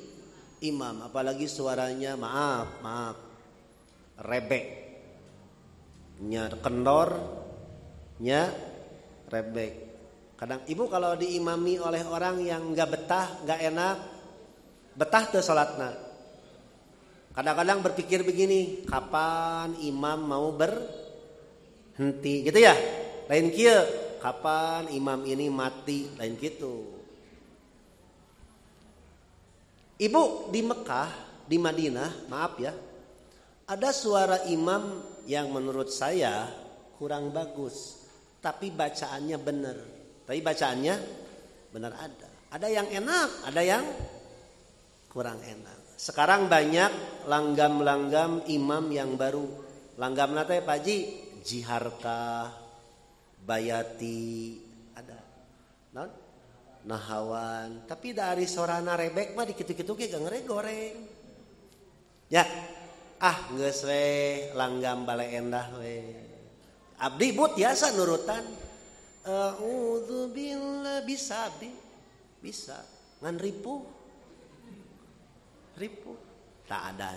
imam, apalagi suaranya maaf rebek. Nya kendor, nya rebek. Kadang ibu kalau diimami oleh orang yang nggak betah, nggak enak, betah tuh sholatnya. Kadang-kadang berpikir begini, kapan imam mau berhenti, gitu ya? Lain kieu, kapan imam ini mati, lain gitu. Ibu di Mekah, di Madinah, maaf ya, ada suara imam yang menurut saya kurang bagus, tapi bacaannya benar. ada. Ada yang enak, ada yang kurang enak. Sekarang banyak langgam-langgam imam yang baru. Langgam nate Pak Ji, Jiharka, Bayati, ada. Nahawan, tapi dari sorana rebek mah dikitu-kitu ge gak goreng. Ya. Geus we langgam bale endah we. Abdi but biasa nurutan. A'udzubillah bisa abdi. Bisa. Ngan ripuh. Tak ada.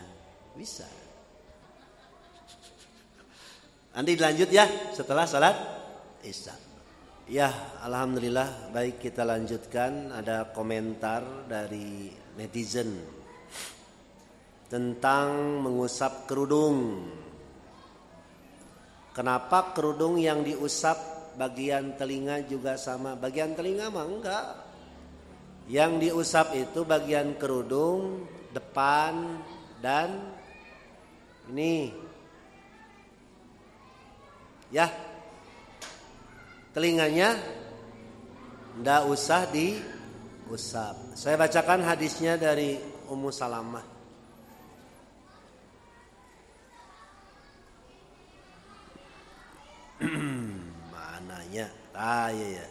Bisa. Nanti dilanjut ya setelah salat Isya. Ya, alhamdulillah, baik, kita lanjutkan. Ada komentar dari netizen tentang mengusap kerudung. Kenapa kerudung yang diusap bagian telinga juga sama? Bagian telinga mah enggak. Yang diusap itu bagian kerudung depan dan ini. Ya. Telinganya ndak usah diusap. Saya bacakan hadisnya dari Ummu Salamah. Mananya? Ya.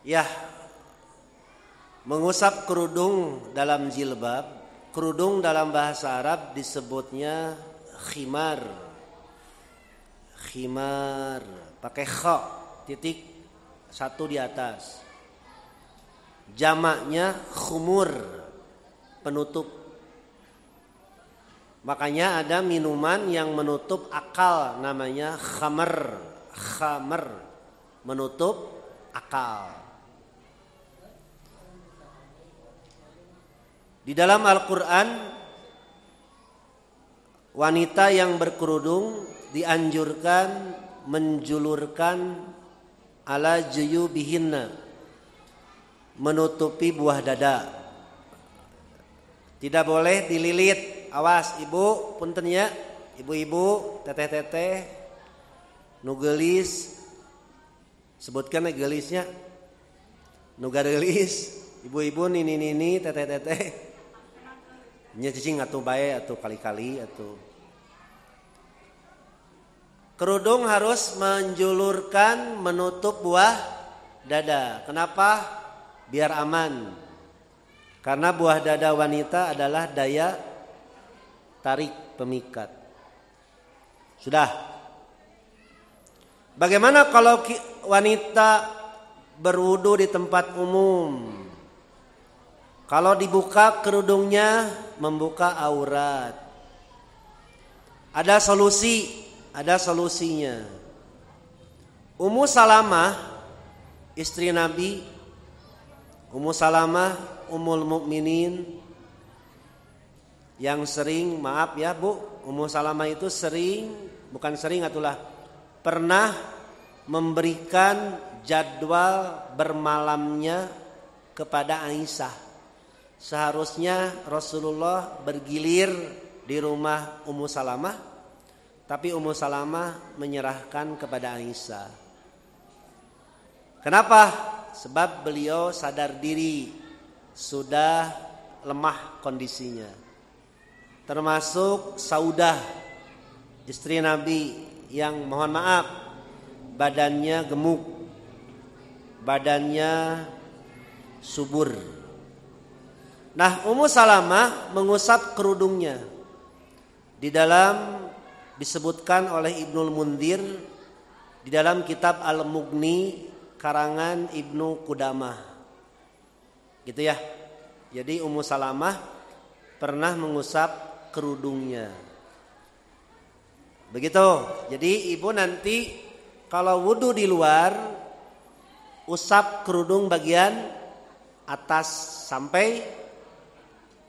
Ya, mengusap kerudung dalam jilbab. Kerudung dalam bahasa Arab disebutnya khimar. Khimar, pakai kha, titik satu di atas. Jamaknya khumur, penutup. Makanya ada minuman yang menutup akal, namanya khamar. Khamar, menutup akal. Di dalam Al-Quran, wanita yang berkerudung dianjurkan menjulurkan ala juyubihinna, menutupi buah dada. Tidak boleh dililit. Awas ibu, punten ya, ibu-ibu, teteh-teteh, nu geulis, sebutkan gelisnya, nu geulis, ibu-ibu, nini, teteh-teteh. Nya cicing atuh bae atuh kali-kali atuh. Kerudung harus menjulurkan menutup buah dada. Kenapa? Biar aman. Karena buah dada wanita adalah daya tarik pemikat. Sudah. Bagaimana kalau wanita berwudu di tempat umum? Kalau dibuka kerudungnya membuka aurat. Ada solusinya. Ummu Salamah, istri Nabi, Ummu Salamah Ummul Mukminin, yang sering, maaf ya Bu, Ummu Salamah itu pernah memberikan jadwal bermalamnya kepada Aisyah. Seharusnya Rasulullah bergilir di rumah Ummu Salamah, tapi Ummu Salamah menyerahkan kepada Aisyah. Kenapa? Sebab beliau sadar diri sudah lemah kondisinya. Termasuk Saudah, istri Nabi, yang mohon maaf badannya gemuk, badannya subur. Nah, Ummu Salamah mengusap kerudungnya. Di dalam disebutkan oleh Ibnul Mundir di dalam kitab Al-Mughni karangan Ibnu Qudamah. Gitu ya. Jadi Ummu Salamah pernah mengusap kerudungnya. Begitu. Jadi ibu nanti kalau wudu di luar, usap kerudung bagian atas sampai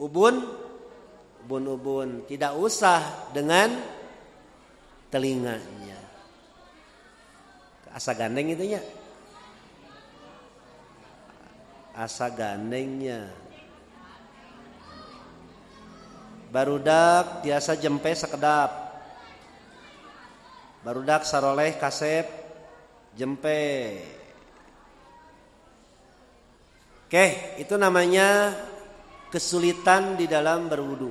ubun, tidak usah dengan telinganya. Asa gandeng itunya. asa gandengnya. Barudak tiasa jempe sakedap. Barudak saroleh kasep jempe. Oke, itu namanya kesulitan di dalam berwudu.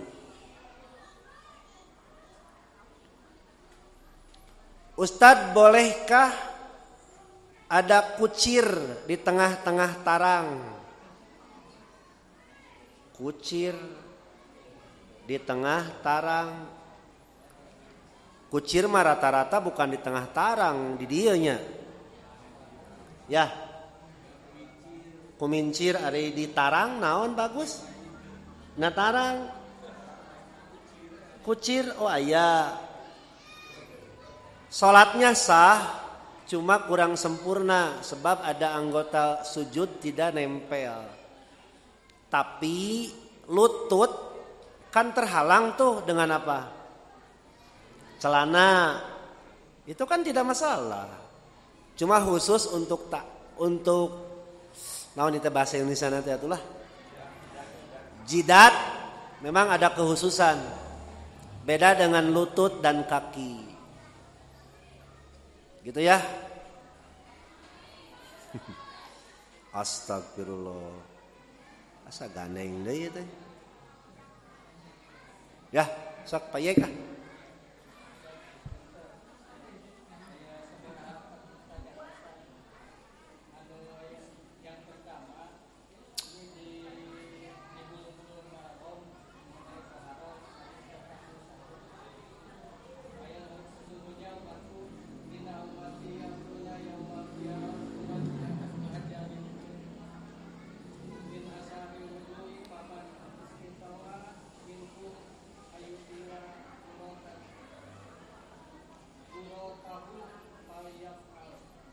Ustadz, bolehkah ada kucir di tengah-tengah tarang? Kucir di tengah tarang. Kucir mah rata-rata bukan di tengah tarang, di dieunya. Ya. Kumincir ari di tarang naon bagus? Na tarang. Kucir oh aya. Salatnya sah, cuma kurang sempurna sebab ada anggota sujud tidak nempel. Tapi lutut kan terhalang tuh dengan apa? Celana. Itu kan tidak masalah. Cuma khusus untuk naon itu bahasa Indonesia nanti atulah. Jidat memang ada kekhususan. Beda dengan lutut dan kaki. Gitu ya. Astagfirullah. Asa gandeng deui teh. Ya, sok payek ah.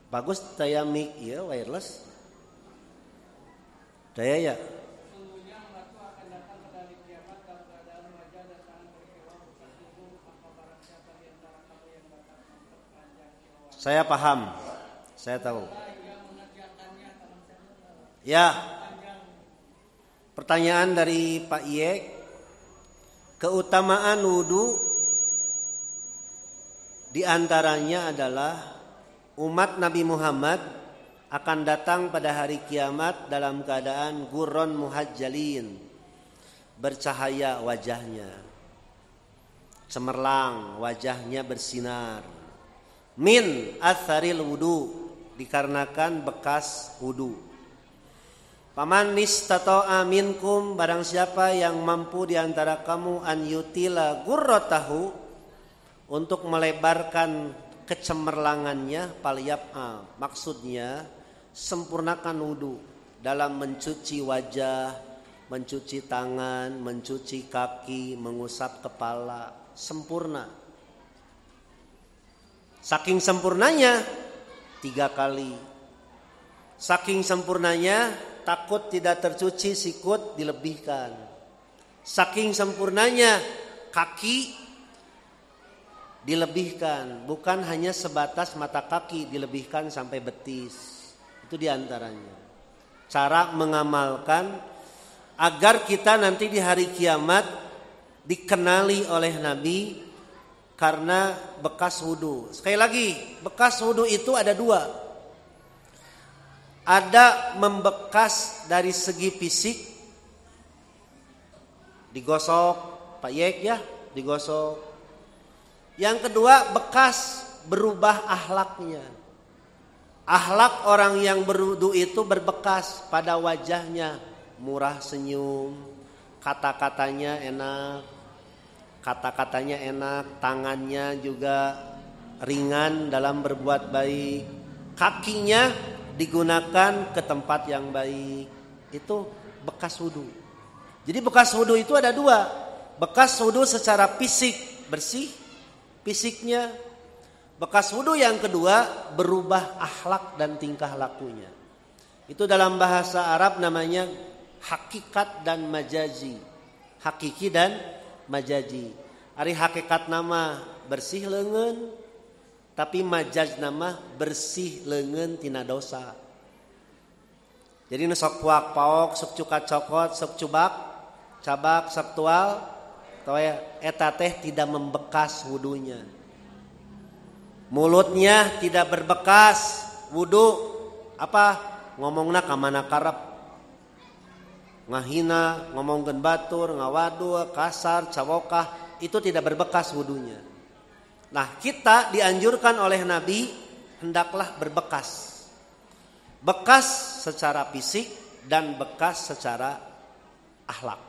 Bagus daya mic ya wireless. Daya ya. Saya paham. Saya tahu. Ya. Pertanyaan dari Pak Yek. Keutamaan wudu di antaranya adalah umat Nabi Muhammad akan datang pada hari kiamat dalam keadaan gurron muhajjalin, bercahaya wajahnya, cemerlang wajahnya bersinar, min atharil wudu, dikarenakan bekas wudu. Paman nistata'a minkum, barang siapa yang mampu di antara kamu an yutila gurratahu, untuk melebarkan kecemerlangannya, palyab'a, maksudnya sempurnakan wudu dalam mencuci wajah, mencuci tangan, mencuci kaki, mengusap kepala, sempurna. Saking sempurnanya 3 kali. Saking sempurnanya takut tidak tercuci sikut dilebihkan. Saking sempurnanya kaki dilebihkan, bukan hanya sebatas mata kaki, dilebihkan sampai betis. Itu diantaranya cara mengamalkan agar kita nanti di hari kiamat dikenali oleh Nabi karena bekas wudu. Sekali lagi, bekas wudu itu ada 2. Ada membekas dari segi fisik, digosok, Pak Yek ya, digosok. Yang kedua, bekas berubah akhlaknya. Akhlak orang yang berwudu itu berbekas pada wajahnya, murah senyum, kata-katanya enak, tangannya juga ringan dalam berbuat baik, kakinya digunakan ke tempat yang baik. Itu bekas wudu. Jadi bekas wudu itu ada 2. Bekas wudu secara fisik bersih, fisiknya. Bekas wudu yang kedua berubah akhlak dan tingkah lakunya. Itu dalam bahasa Arab namanya hakikat dan majazi. Hakiki dan majazi. Ari hakikat nama bersih leungeun, tapi majaz nama bersih leungeun tina dosa. Jadi nu sok puak paok, sok cukat cokot, sok cubak, cabak, sok tual, toya eta teh tidak membekas wudunya. Mulutnya tidak berbekas wudu, apa ngomongna ka mana karep. Ngahina, ngomongkeun batur, ngawadul, kasar, cawokah, itu tidak berbekas wudunya. Nah, kita dianjurkan oleh Nabi hendaklah berbekas. Bekas secara fisik dan bekas secara akhlak.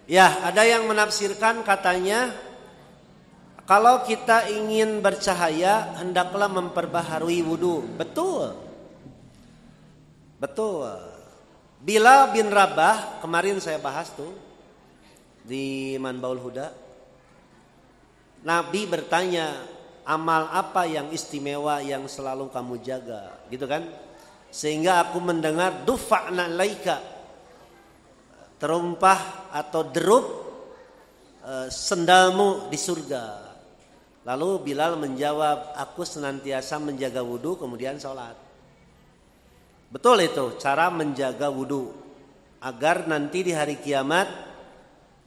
Ya, ada yang menafsirkan katanya kalau kita ingin bercahaya hendaklah memperbaharui wudu. Betul. Betul. Bilal bin Rabah kemarin saya bahas tuh di Manbaul Huda. Nabi bertanya, amal apa yang istimewa yang selalu kamu jaga, gitu kan? Sehingga aku mendengar dufa'na laika, terumpah atau derup sendalmu di surga. Lalu Bilal menjawab, aku senantiasa menjaga wudu kemudian sholat. Betul itu cara menjaga wudu agar nanti di hari kiamat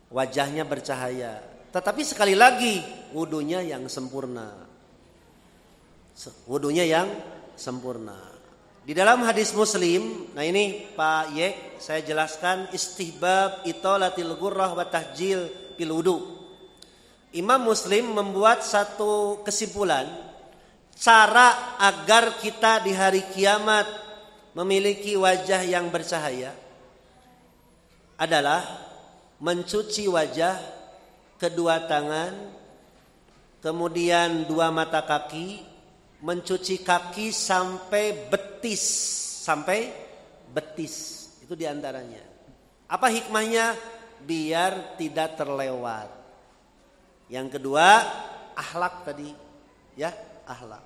wajahnya bercahaya. Tetapi sekali lagi wudunya yang sempurna. Wudunya yang sempurna. Di dalam hadis Muslim, nah ini Pak Yek, saya jelaskan istihbab itolatil ghurrah wa tahjil fil wudu. Imam Muslim membuat satu kesimpulan, cara agar kita di hari kiamat memiliki wajah yang bercahaya adalah mencuci wajah, kedua tangan, kemudian dua mata kaki, mencuci kaki sampai betis, itu diantaranya. Apa hikmahnya? Biar tidak terlewat. Yang kedua, akhlak tadi, ya, akhlak.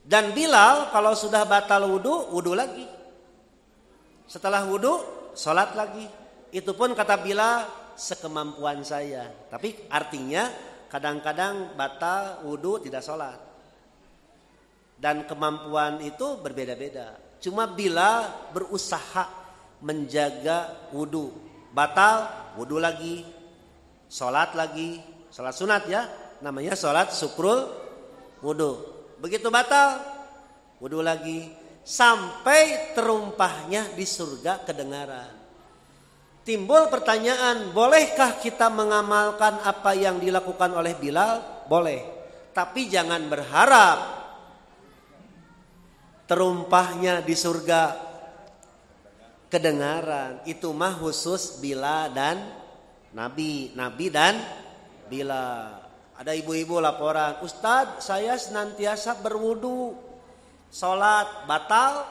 Dan Bilal kalau sudah batal wudu lagi. Setelah wudu, sholat lagi. Itu pun kata Bilal sekemampuan saya. Tapi artinya kadang-kadang batal wudu tidak sholat. Dan kemampuan itu berbeda-beda. Cuma Bilal berusaha menjaga wudu. Batal, wudu lagi, sholat lagi. Sholat sunat ya, namanya sholat syukrul wudu. Begitu batal, wudu lagi. Sampai terumpahnya di surga kedengaran. Timbul pertanyaan, bolehkah kita mengamalkan apa yang dilakukan oleh Bilal? Boleh. Tapi jangan berharap terumpahnya di surga kedengaran. Itu mah khusus Bilal dan Nabi dan Bilal. Ada ibu-ibu laporan, Ustadz saya senantiasa berwudu, sholat batal,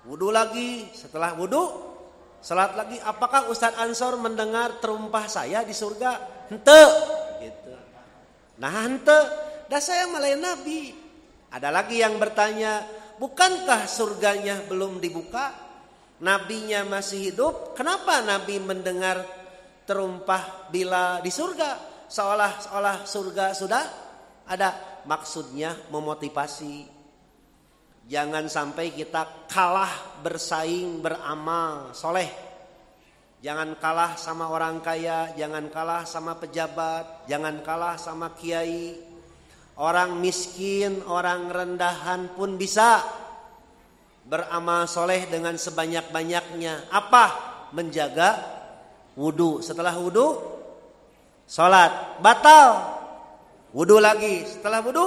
wudu lagi, setelah wudu sholat lagi. Apakah Ustadz Ansor mendengar terumpah saya di surga? Hente gitu. Nah hente, dah saya malayan Nabi. Ada lagi yang bertanya, bukankah surganya belum dibuka? Nabinya masih hidup, kenapa Nabi mendengar terumpah Bilal di surga? Seolah-olah surga sudah ada. Maksudnya memotivasi. Jangan sampai kita kalah bersaing beramal soleh. Jangan kalah sama orang kaya, jangan kalah sama pejabat, jangan kalah sama kiai. Orang miskin, orang rendahan pun bisa beramal soleh dengan sebanyak-banyaknya. Apa? Menjaga wudu. Setelah wudu sholat, batal, wudu lagi. Setelah wudu,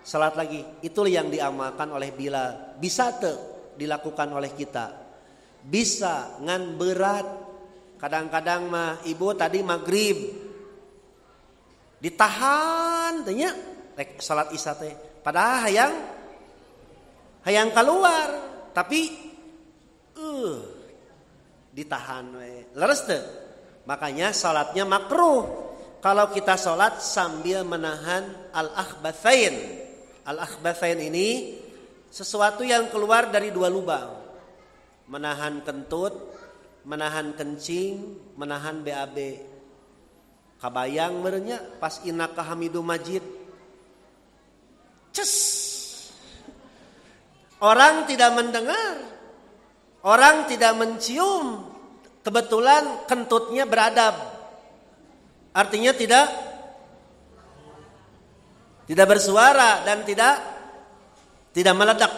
sholat lagi. Itulah yang diamalkan oleh Bilal. Bisa dilakukan oleh kita. Bisa ngan berat. Kadang-kadang mah ibu tadi maghrib ditahan tanya sholat isya teh. Padahal hayang keluar, tapi ditahan we. Leres teh. Makanya sholatnya makruh. kalau kita sholat sambil menahan al-akhbathain. Al-akhbathain ini sesuatu yang keluar dari dua lubang. Menahan kentut, menahan kencing, menahan BAB. Kabayang merenya pas innaka hamidum majid. Ces. Orang tidak mendengar. Orang tidak mencium. Kebetulan kentutnya beradab. Artinya tidak bersuara dan tidak meledak.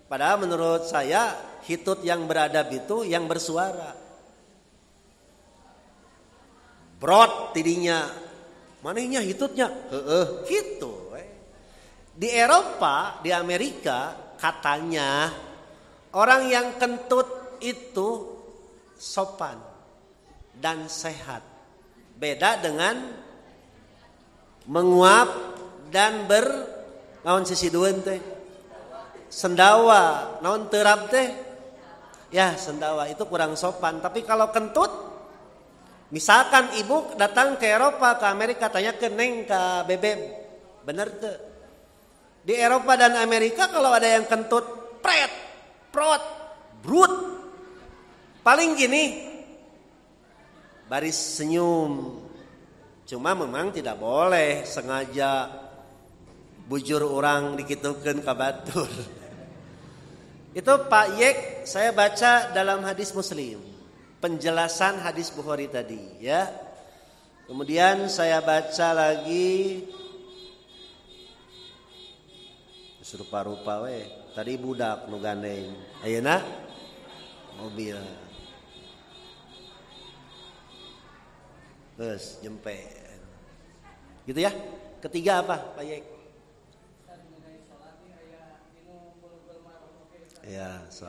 Padahal menurut saya hitut yang beradab itu yang bersuara. Brot tidinya. Manehnya hitutnya? Gitu. Di Eropa, di Amerika katanya orang yang kentut itu sopan dan sehat. Beda dengan menguap dan naon sisidueun teh? Sendawa, naon terap teh? Ya, sendawa itu kurang sopan. Tapi kalau kentut, misalkan ibu datang ke Eropa, ke Amerika, tanya ke Neng, ke Bebeb, bener tuh. Di Eropa dan Amerika kalau ada yang kentut, pret, prot, brut, paling gini, baris senyum. Cuma memang tidak boleh sengaja bujur orang dikitukeun ka batur. Itu Pak Yek saya baca dalam hadis Muslim. Penjelasan hadis Bukhari tadi ya. Kemudian saya baca lagi serupa-rupa we. Tadi budak nu gandeng. Ayeuna mobil. Terus jempe. Gitu ya. Ketiga apa Pak Yek? Ya, so.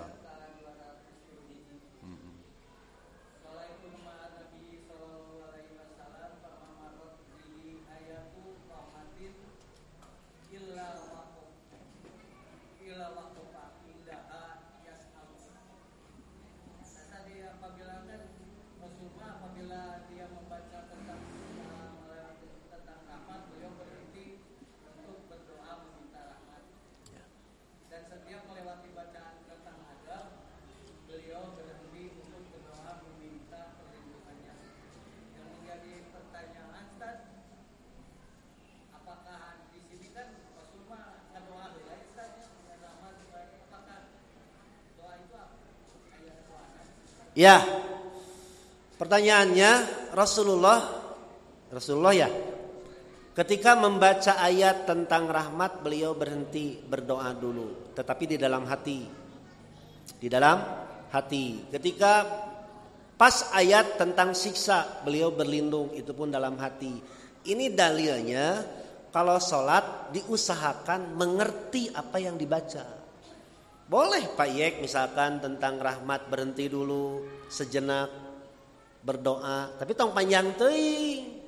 Ya, pertanyaannya Rasulullah ya, ketika membaca ayat tentang rahmat beliau berhenti berdoa dulu, tetapi di dalam hati. Ketika pas ayat tentang siksa beliau berlindung, itu pun dalam hati. Ini dalilnya kalau sholat diusahakan mengerti apa yang dibaca. Boleh Pak Yek misalkan tentang rahmat berhenti dulu sejenak berdoa, tapi tong panjang teuing.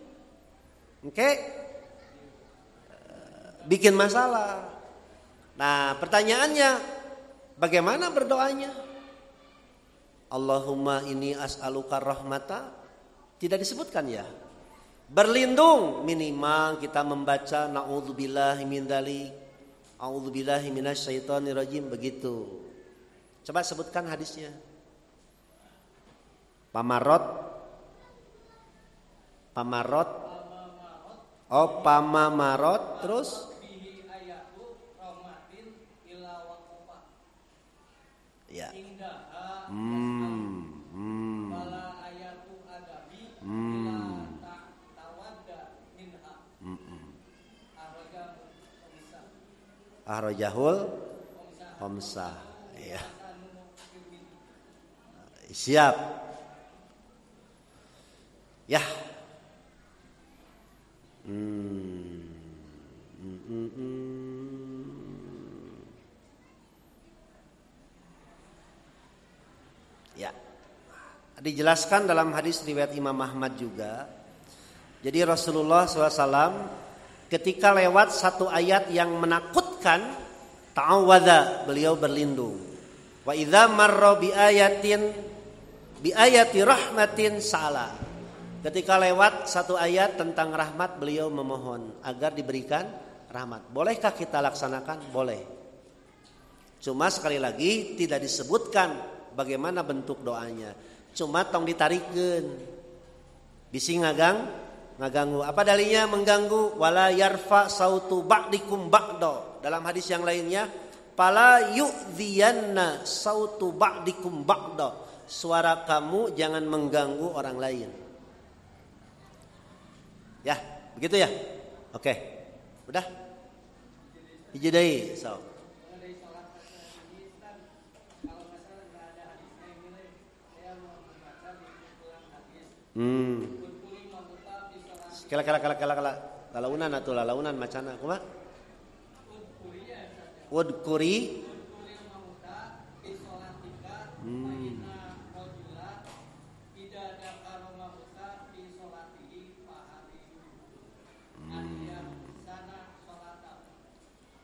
Oke? Bikin masalah. Nah, pertanyaannya bagaimana berdoanya? Allahumma inni as'aluka rahmata, tidak disebutkan ya. Berlindung minimal kita membaca na'udzubillahi min dzalik. A'udzubillahi minasyaitonirrajim, begitu. Coba sebutkan hadisnya. Pamarot. Oh, pamamarot terus ya. Ahrajahul khamsah. Ya. Siap. Ya. Ya. Dijelaskan dalam hadis riwayat Imam Ahmad juga. Jadi Rasulullah SAW ketika lewat satu ayat yang menakutkan, ta'awadha, beliau berlindung. Wa idza marra bi ayati rahmatin sa'ala. Ketika lewat satu ayat tentang rahmat, beliau memohon agar diberikan rahmat. Bolehkah kita laksanakan? Boleh. Cuma sekali lagi tidak disebutkan bagaimana bentuk doanya. Cuma tong ditarikeun. Bisi ngaganggu. Apa dalilnya mengganggu? Wala yarfa sautu ba'dikum ba'da. Dalam hadis yang lainnya, fala yu'dhiyanna sautu ba'dikum ba'da. Suara kamu jangan mengganggu orang lain. Ya, begitu ya? Oke. Udah? Ijidai, so. Kala lalaunan atau lalaunan macana kumaha? Udkuri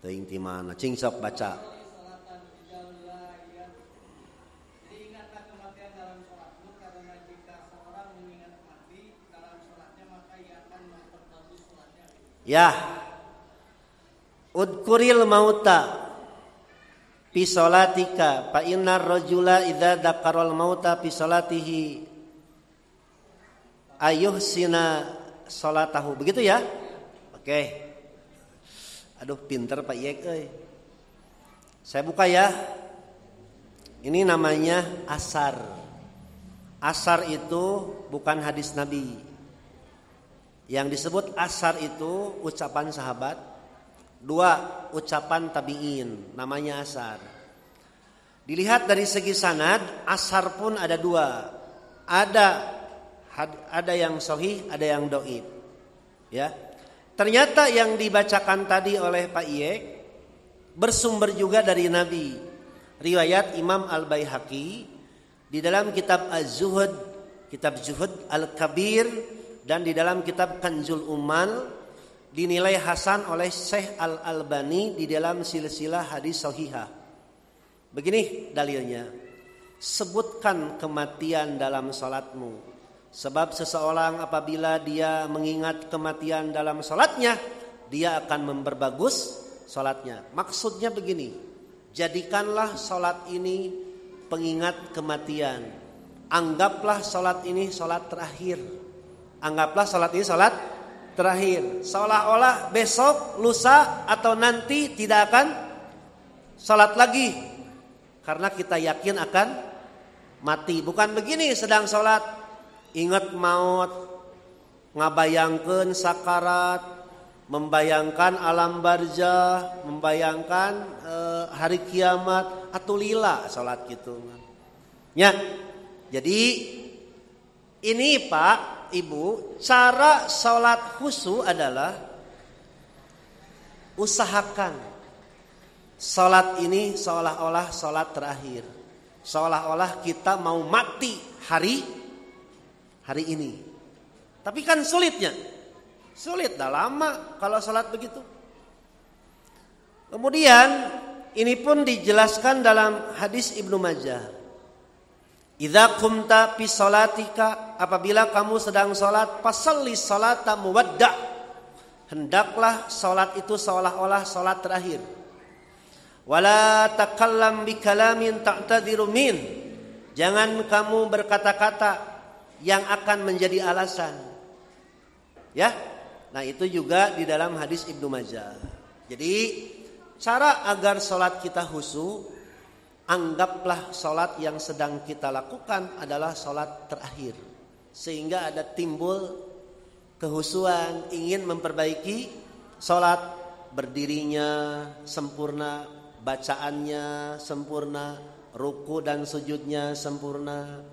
teuing ti mana? Cing sok baca. Ya. Udkuril mauta fi salatika fa innar rajula idza dzakaral mauta fi salatihi ayuhsina salatahu. Begitu ya? Oke. Aduh pinter Pak Yek euy. Saya buka ya. Ini namanya asar. Asar itu bukan hadis Nabi. Yang disebut asar itu ucapan sahabat. 2 ucapan tabi'in, namanya asar. Dilihat dari segi sanad, asar pun ada 2. Ada yang sahih, ada yang dhaif. Ya. Ternyata yang dibacakan tadi oleh Pak Iyek bersumber juga dari Nabi. Riwayat Imam Al-Baihaqi di dalam kitab Az-Zuhud, kitab Zuhud Al-Kabir, dan di dalam kitab Kanzul Ummal dinilai hasan oleh Syekh Al-Albani di dalam silsilah hadis sahihah. Begini dalilnya. Sebutkan kematian dalam salatmu. Sebab seseorang apabila dia mengingat kematian dalam salatnya, dia akan memperbagus salatnya. Maksudnya begini. Jadikanlah salat ini pengingat kematian. Anggaplah salat ini salat terakhir. Anggaplah salat ini salat terakhir. Seolah-olah besok, lusa atau nanti tidak akan salat lagi. Karena kita yakin akan mati. Bukan begini sedang salat, ingat maut, ngabayangkeun sakarat, membayangkan alam barzah, membayangkan hari kiamat, atuh lila salat gitu. Ya. Jadi ini Pak, Ibu, cara salat khusyuk adalah usahakan salat ini seolah-olah salat terakhir. Seolah-olah kita mau mati hari ini. Tapi kan sulitnya. Sulit dah lama kalau salat begitu. Kemudian ini pun dijelaskan dalam hadis Ibnu Majah. Idza qumta fi salatika, apabila kamu sedang salat, fasalli salata muwadda'. Hendaklah salat itu seolah-olah salat terakhir. Wala takallam bi kalamin ta'tadiru min. Jangan kamu berkata-kata yang akan menjadi alasan. Ya. Nah, itu juga di dalam hadis Ibnu Majah. Jadi, cara agar salat kita khusyuk, anggaplah salat yang sedang kita lakukan adalah salat terakhir. Sehingga ada timbul kehusuan, ingin memperbaiki salat, berdirinya sempurna, bacaannya sempurna, ruku dan sujudnya sempurna,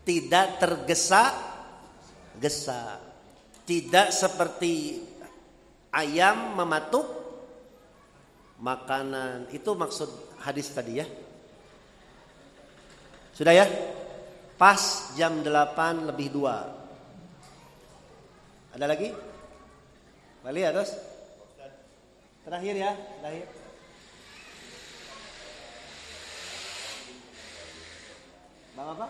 tidak tergesa-gesa, tidak seperti ayam mematuk makanan. Itu maksud hadis tadi ya. Sudah ya? Pas jam 8:02. Ada lagi? Balik ya terus? Terakhir ya, terakhir. Bang apa?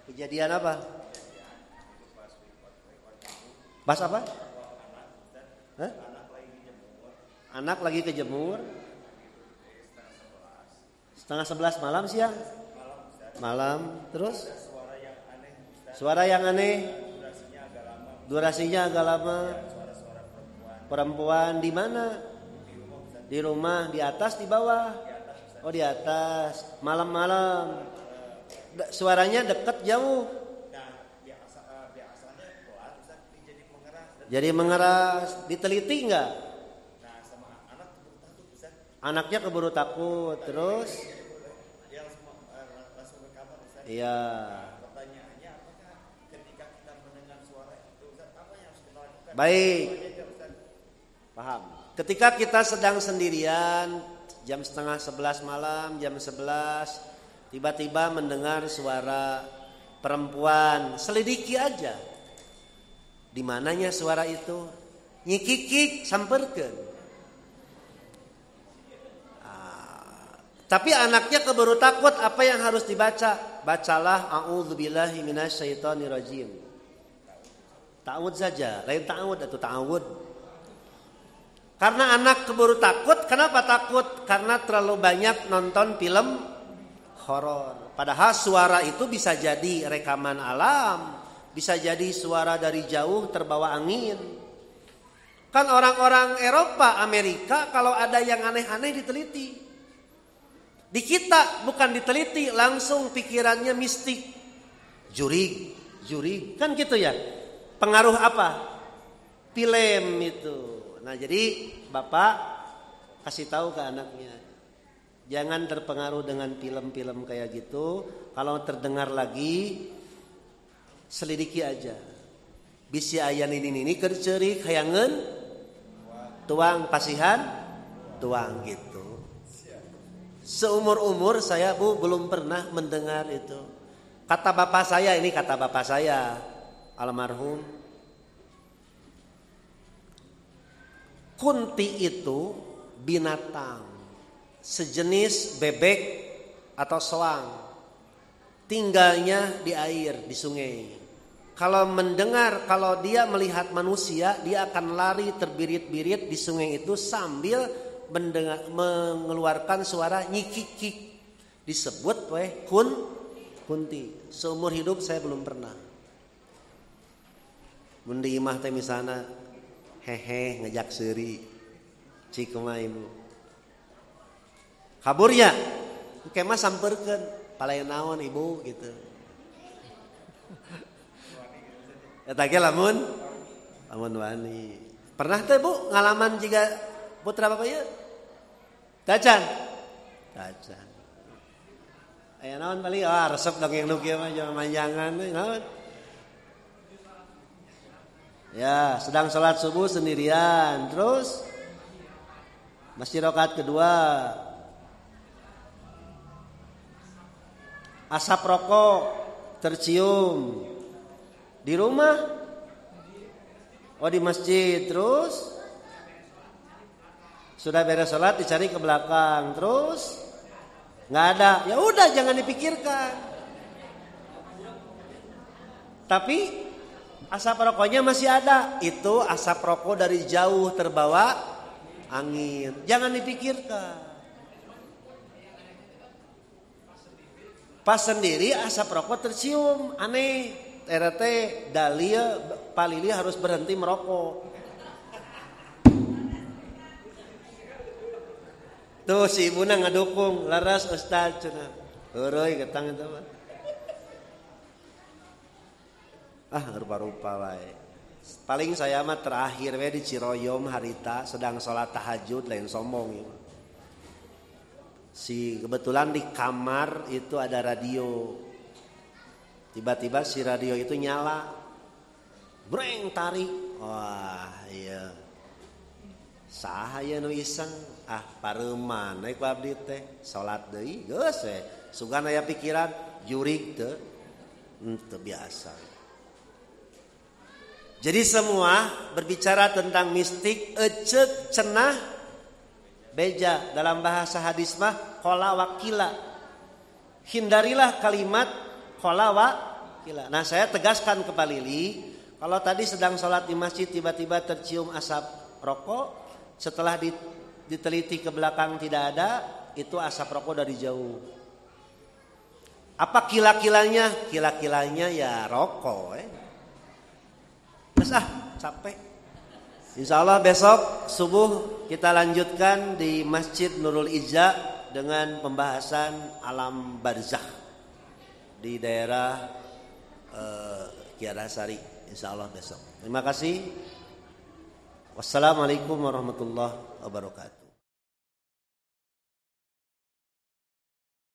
Kejadian apa? Bas apa? Hah? Anak lagi kejemur. Setengah 11 malam siang. Malam. Terus? Suara yang aneh. Durasinya agak lama. Perempuan di mana? Di rumah, di atas, di bawah. Oh di atas. Malam-malam. Suaranya dekat jauh. Jadi mengeras. Diteliti enggak? Anaknya keburu takut. Terus? Iya. Pertanyaannya apakah ketika kita mendengar suara itu apa yang harus kita lakukan? Baik. Paham. Ketika kita sedang sendirian jam setengah 11 malam, jam 11 tiba-tiba mendengar suara perempuan, selidiki aja. Di mananya suara itu? Nyikikik samperkeun. Tapi anaknya keburu takut, apa yang harus dibaca? Bacalah a'udzubillahi minasyaitonirrajim. Ta'awud saja, lain ta'awud atau ta'awud. Karena anak keburu takut, kenapa takut? Karena terlalu banyak nonton film horor. Padahal suara itu bisa jadi rekaman alam, bisa jadi suara dari jauh terbawa angin. Kan orang-orang Eropa, Amerika kalau ada yang aneh-aneh diteliti. Di kita bukan diteliti, langsung pikirannya mistik. Jurig. Kan gitu ya. Pengaruh apa? Film itu. Nah jadi Bapak kasih tahu ke anaknya. Jangan terpengaruh dengan film-film kayak gitu. Kalau terdengar lagi, selidiki aja. Bisi ayan ini kercerik hayangan. Tuang pasihan. Tuang gitu. Seumur-umur saya belum pernah mendengar itu. Kata bapak saya, ini kata bapak saya almarhum. Kunti itu binatang sejenis bebek atau soang. Tinggalnya di air, di sungai. Kalau dia melihat manusia, dia akan lari terbirit-birit di sungai itu sambil mengeluarkan suara nyikik. Disebut kunti. Seumur hidup saya belum pernah. Mun di imah teh misalna hehe ngejak seuri cik kumaha ibu. Kabur ya? Engke mah sampeurkeun, palayan naon ibu gitu. Eta ge lamun wani. Pernah teh Bu ngalaman jiga putra bapak ieu? Tacan. Aya naon bali? Resep dongeng nu kieu mah jangan manjangan naon. Ya, sedang sholat subuh sendirian. Terus masih rakaat kedua. Asap rokok tercium. Di rumah? Oh di masjid. Terus sudah beres sholat dicari ke belakang, terus nggak ada, ya udah jangan dipikirkan. Tapi asap rokoknya masih ada, itu asap rokok dari jauh terbawa angin, jangan dipikirkan. Pas sendiri asap rokok tercium, aneh, RT Dalia Palili harus berhenti merokok. Tuh si ibuna ngadukung, laras ustaz cenah. Heureui ketang eta mah. Rupa-rupa wae. Paling saya mah terakhir we di Ciroyom harita sedang sholat tahajud lain sombong ya. Kebetulan di kamar itu ada radio. Tiba-tiba si radio itu nyala. Breng tarik. Wah, iya. Saha aya nu iseng? Pareuman naik ku abdi teh salat deui geus we. Sugan aya pikiran jurig teu biasa. Jadi semua berbicara tentang mistik eceuk cenah beja dalam bahasa hadis mah qala wakila. Hindarilah kalimat qala wakila. Nah, saya tegaskan ke Pak Lili, Kalau tadi sedang sholat di masjid tiba-tiba tercium asap rokok, setelah diteliti ke belakang tidak ada, itu asap rokok dari jauh. Apa kila-kilanya? Kila-kilanya ya rokok. Mas capek. Insya Allah besok subuh kita lanjutkan di Masjid Nurul Izza dengan pembahasan alam barzakh di daerah Kiarasari. Insya Allah besok. Terima kasih. Wassalamualaikum warahmatullahi wabarakatuh.